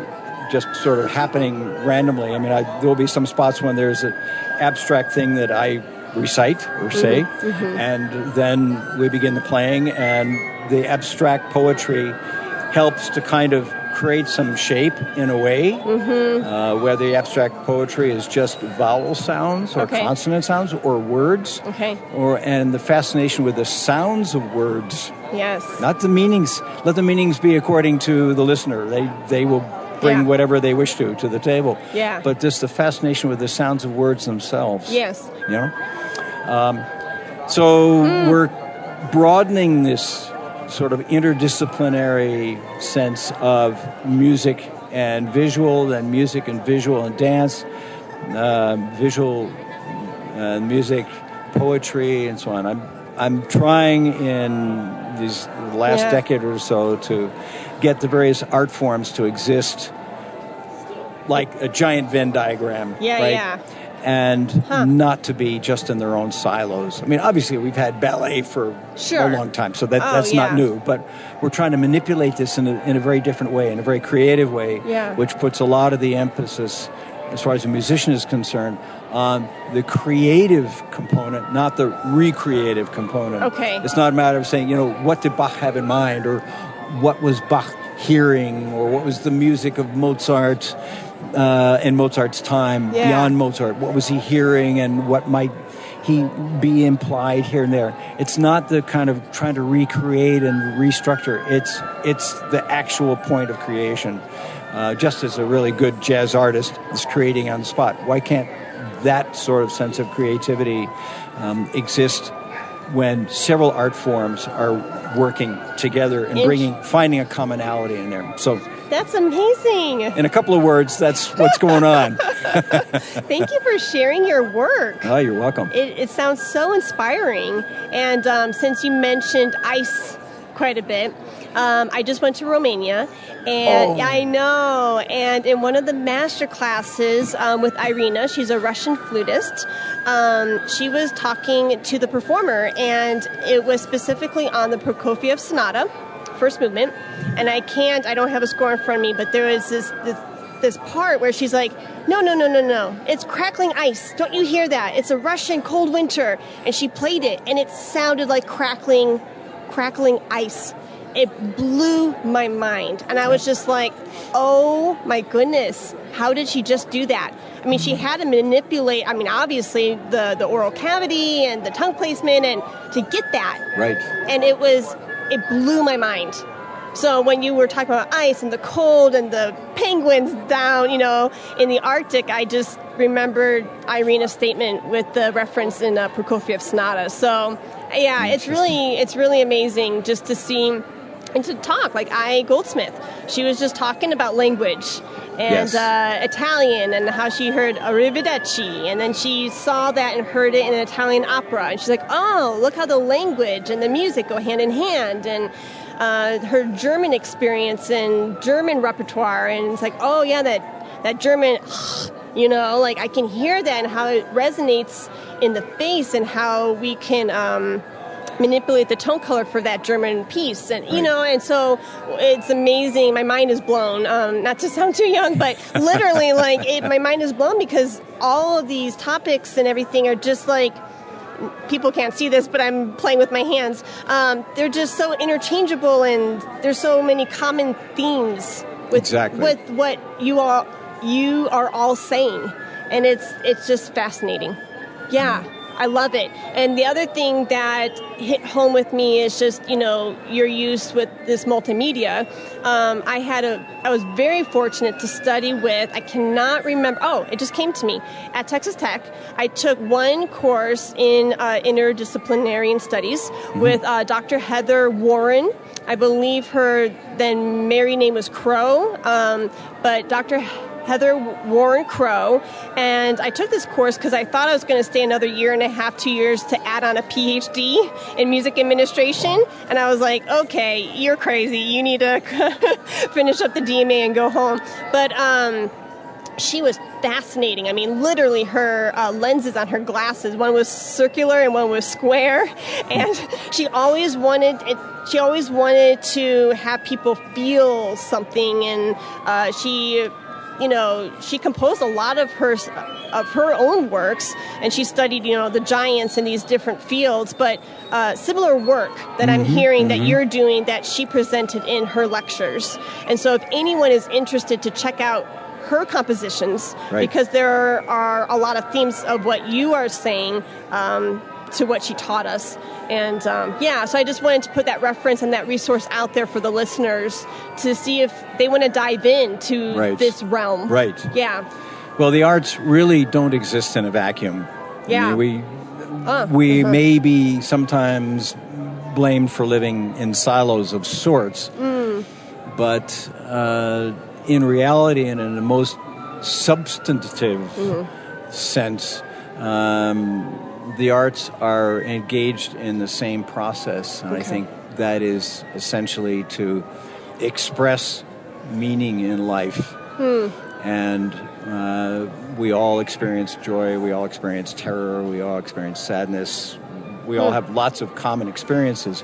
just sort of happening randomly. I mean, there will be some spots when there's an abstract thing that I recite or say, and then we begin the playing, and the abstract poetry helps to kind of create some shape in a way, where the abstract poetry is just vowel sounds or consonant sounds or words, and the fascination with the sounds of words. Not the meanings. Let the meanings be according to the listener. They will bring whatever they wish to the table. But just the fascination with the sounds of words themselves. You know? So we're broadening this sort of interdisciplinary sense of music and visual, and music and visual and dance, visual and music, poetry, and so on. I'm trying in these last decade or so to get the various art forms to exist like a giant Venn diagram, and not to be just in their own silos. I mean, obviously we've had ballet for a long time, so that's not new, but we're trying to manipulate this in a very different way, in a very creative way, which puts a lot of the emphasis as far as a musician is concerned, on the creative component, not the recreative component. Okay. It's not a matter of saying, what did Bach have in mind, or what was Bach hearing, or what was the music of Mozart in Mozart's time, beyond Mozart. What was he hearing, and what might he be implied here and there? It's not the kind of trying to recreate and restructure. It's the actual point of creation. Just as a really good jazz artist is creating on the spot, why can't that sort of sense of creativity exist when several art forms are working together and finding a commonality in there? So that's amazing. In a couple of words, that's what's going on. Thank you for sharing your work. Oh, you're welcome. It sounds so inspiring. And since you mentioned ice quite a bit, I just went to Romania, and I know. And in one of the master classes with Irina, she's a Russian flutist, she was talking to the performer, and it was specifically on the Prokofiev Sonata, first movement. And I don't have a score in front of me, but there was this part where she's like, no, it's crackling ice. Don't you hear that? It's a Russian cold winter. And she played it, and it sounded like crackling ice. It blew my mind. And I was just like, oh my goodness, how did she just do that? I mean, she had to manipulate, obviously the oral cavity and the tongue placement, and to get that. Right. And it blew my mind. So when you were talking about ice and the cold and the penguins down, in the Arctic, I just remembered Irina's statement with the reference in Prokofiev Sonata. So yeah, it's really amazing just to see and to talk. Like Goldsmith, she was just talking about language and Italian, and how she heard arrivederci, and then she saw that and heard it in an Italian opera, and she's like, oh, look how the language and the music go hand in hand. And her German experience and German repertoire, and it's like, oh yeah, that German, I can hear that and how it resonates in the face, and how we can manipulate the tone color for that German piece, and and so it's amazing. My mind is blown. Not to sound too young, but literally, my mind is blown, because all of these topics and everything are just like, people can't see this, but I'm playing with my hands. They're just so interchangeable, and there's so many common themes with what you are all saying, and it's just fascinating. Yeah. I love it. And the other thing that hit home with me is just, your use with this multimedia. I was very fortunate to study with, I cannot remember, it just came to me, at Texas Tech. I took one course in interdisciplinary studies with Dr. Heather Warren. I believe her then married name was Crow, but Dr. Heather Warren Crow, and I took this course because I thought I was going to stay another 1.5 2 years to add on a PhD in music administration, and I was like, okay, you're crazy, you need to finish up the DMA and go home. But she was fascinating. I mean, literally her lenses on her glasses, one was circular and one was square, and she always wanted to have people feel something, and she composed a lot of her own works, and she studied, the giants in these different fields, but similar work that I'm hearing that you're doing, that she presented in her lectures. And so if anyone is interested to check out her compositions, because there are a lot of themes of what you are saying to what she taught us. And so I just wanted to put that reference and that resource out there for the listeners to see if they want to dive into this realm. Right. Yeah. Well, the arts really don't exist in a vacuum. Yeah. I mean, we may be sometimes blamed for living in silos of sorts, but in reality and in the most substantive sense, the arts are engaged in the same process, and I think that is essentially to express meaning in life. And we all experience joy, we all experience terror, we all experience sadness, we all have lots of common experiences.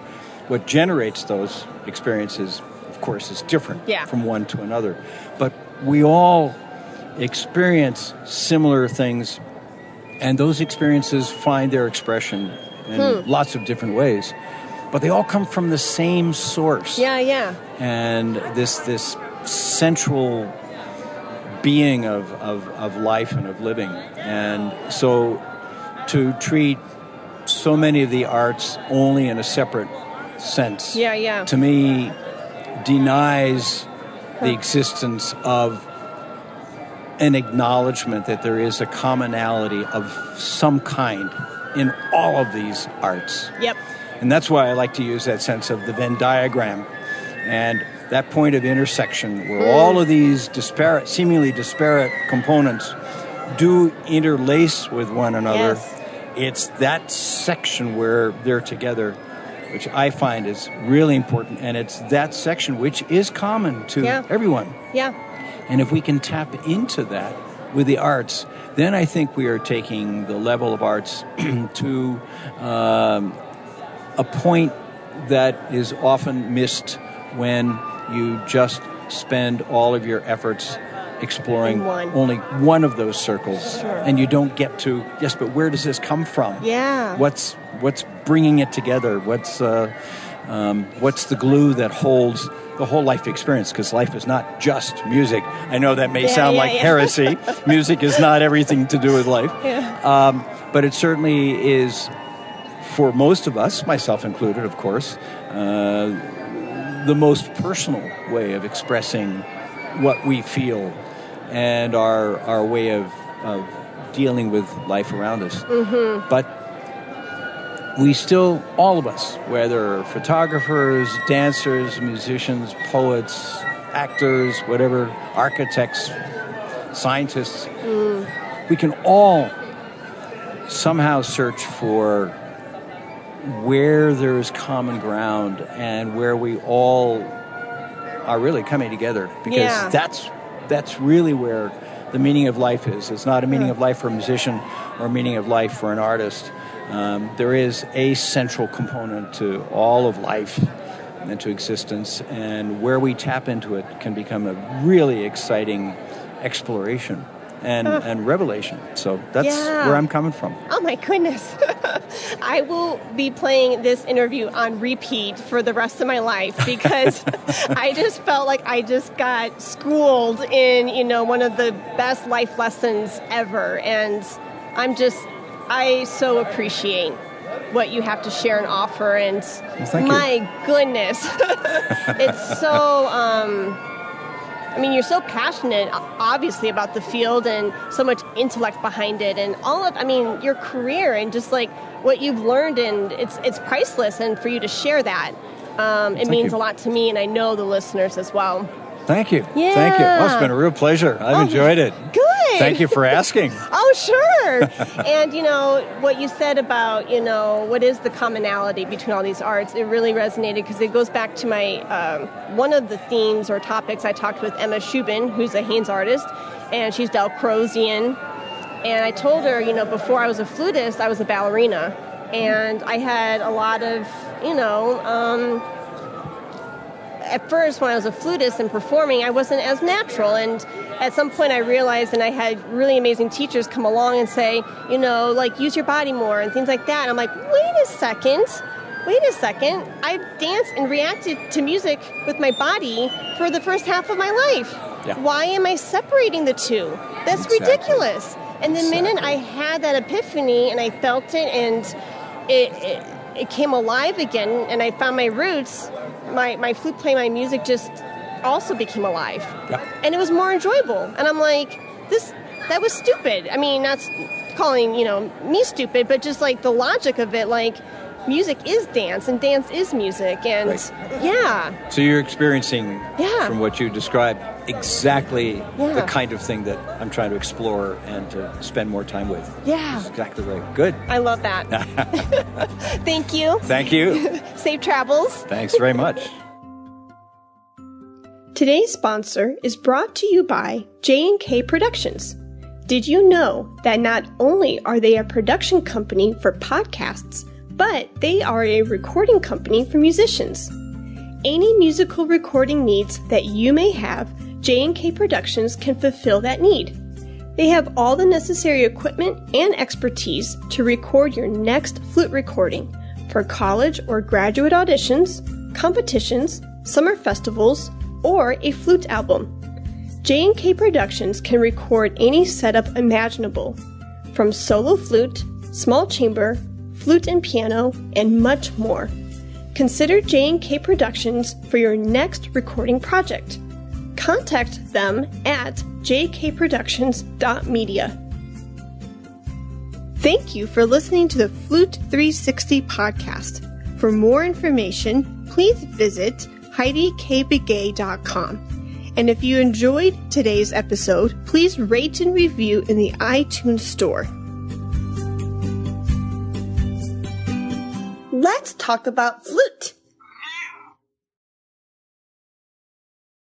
What generates those experiences, of course, is different from one to another. But we all experience similar things, and those experiences find their expression in lots of different ways. But they all come from the same source. Yeah. And this central being of life and of living. And so to treat so many of the arts only in a separate sense, to me, denies the existence of an acknowledgement that there is a commonality of some kind in all of these arts. Yep. And that's why I like to use that sense of the Venn diagram and that point of intersection where all of these seemingly disparate components do interlace with one another. Yes. It's that section where they're together, which I find is really important, and it's that section which is common to everyone. Yeah. And if we can tap into that with the arts, then I think we are taking the level of arts to a point that is often missed when you just spend all of your efforts exploring only one of those circles, and you don't get to, but where does this come from? Yeah. What's bringing it together? What's the glue that holds the whole life experience? Because life is not just music. I know that may sound like heresy. Music is not everything to do with life. Yeah. But it certainly is, for most of us, myself included, of course, the most personal way of expressing what we feel and our way of dealing with life around us. Mm-hmm. But we still, all of us, whether photographers, dancers, musicians, poets, actors, whatever, architects, scientists, we can all somehow search for where there's common ground and where we all are really coming together, because that's really where the meaning of life is. It's not a meaning of life for a musician or a meaning of life for an artist. There is a central component to all of life and to existence, and where we tap into it can become a really exciting exploration and revelation. So that's where I'm coming from. Oh my goodness. I will be playing this interview on repeat for the rest of my life, because I just felt like I just got schooled in, one of the best life lessons ever. And I so appreciate what you have to share and offer. And my goodness, it's so... you're so passionate, obviously, about the field and so much intellect behind it, and your career and just like what you've learned, and it's priceless. And for you to share that, it means a lot to me, and I know the listeners as well. Thank you. Yeah. Thank you. Well, it's been a real pleasure. I've enjoyed it. Good. Thank you for asking. Oh, sure. And, what you said about, what is the commonality between all these arts, it really resonated, because it goes back to my, one of the themes or topics I talked with Emma Shubin, who's a Haynes artist, and she's Dalcrozian. And I told her, before I was a flutist, I was a ballerina. And I had a lot of, at first, when I was a flutist and performing, I wasn't as natural. And at some point I realized, and I had really amazing teachers come along and say, use your body more and things like that. And I'm like, wait a second. I danced and reacted to music with my body for the first half of my life. Yeah. Why am I separating the two? That's ridiculous. And the minute I had that epiphany and I felt it, and it came alive again, and I found my roots, my flute playing, my music just also became alive. Yep. And it was more enjoyable. And I'm like, that was stupid. Not calling, me stupid, but just like the logic of it, like music is dance and dance is music. And So you're experiencing, from what you described, exactly the kind of thing that I'm trying to explore and to spend more time with. Yeah. That's exactly right. Good. I love that. Thank you. Thank you. Safe travels. Thanks very much. Today's sponsor is brought to you by J&K Productions. Did you know that not only are they a production company for podcasts, but they are a recording company for musicians? Any musical recording needs that you may have, J&K Productions can fulfill that need. They have all the necessary equipment and expertise to record your next flute recording for college or graduate auditions, competitions, summer festivals, or a flute album. J&K Productions can record any setup imaginable, from solo flute, small chamber, flute and piano, and much more. Consider J&K Productions for your next recording project. Contact them at jkproductions.media. Thank you for listening to the Flute 360 podcast. For more information, please visit HeidiKBegay.com. And if you enjoyed today's episode, please rate and review in the iTunes store. Let's talk about flute.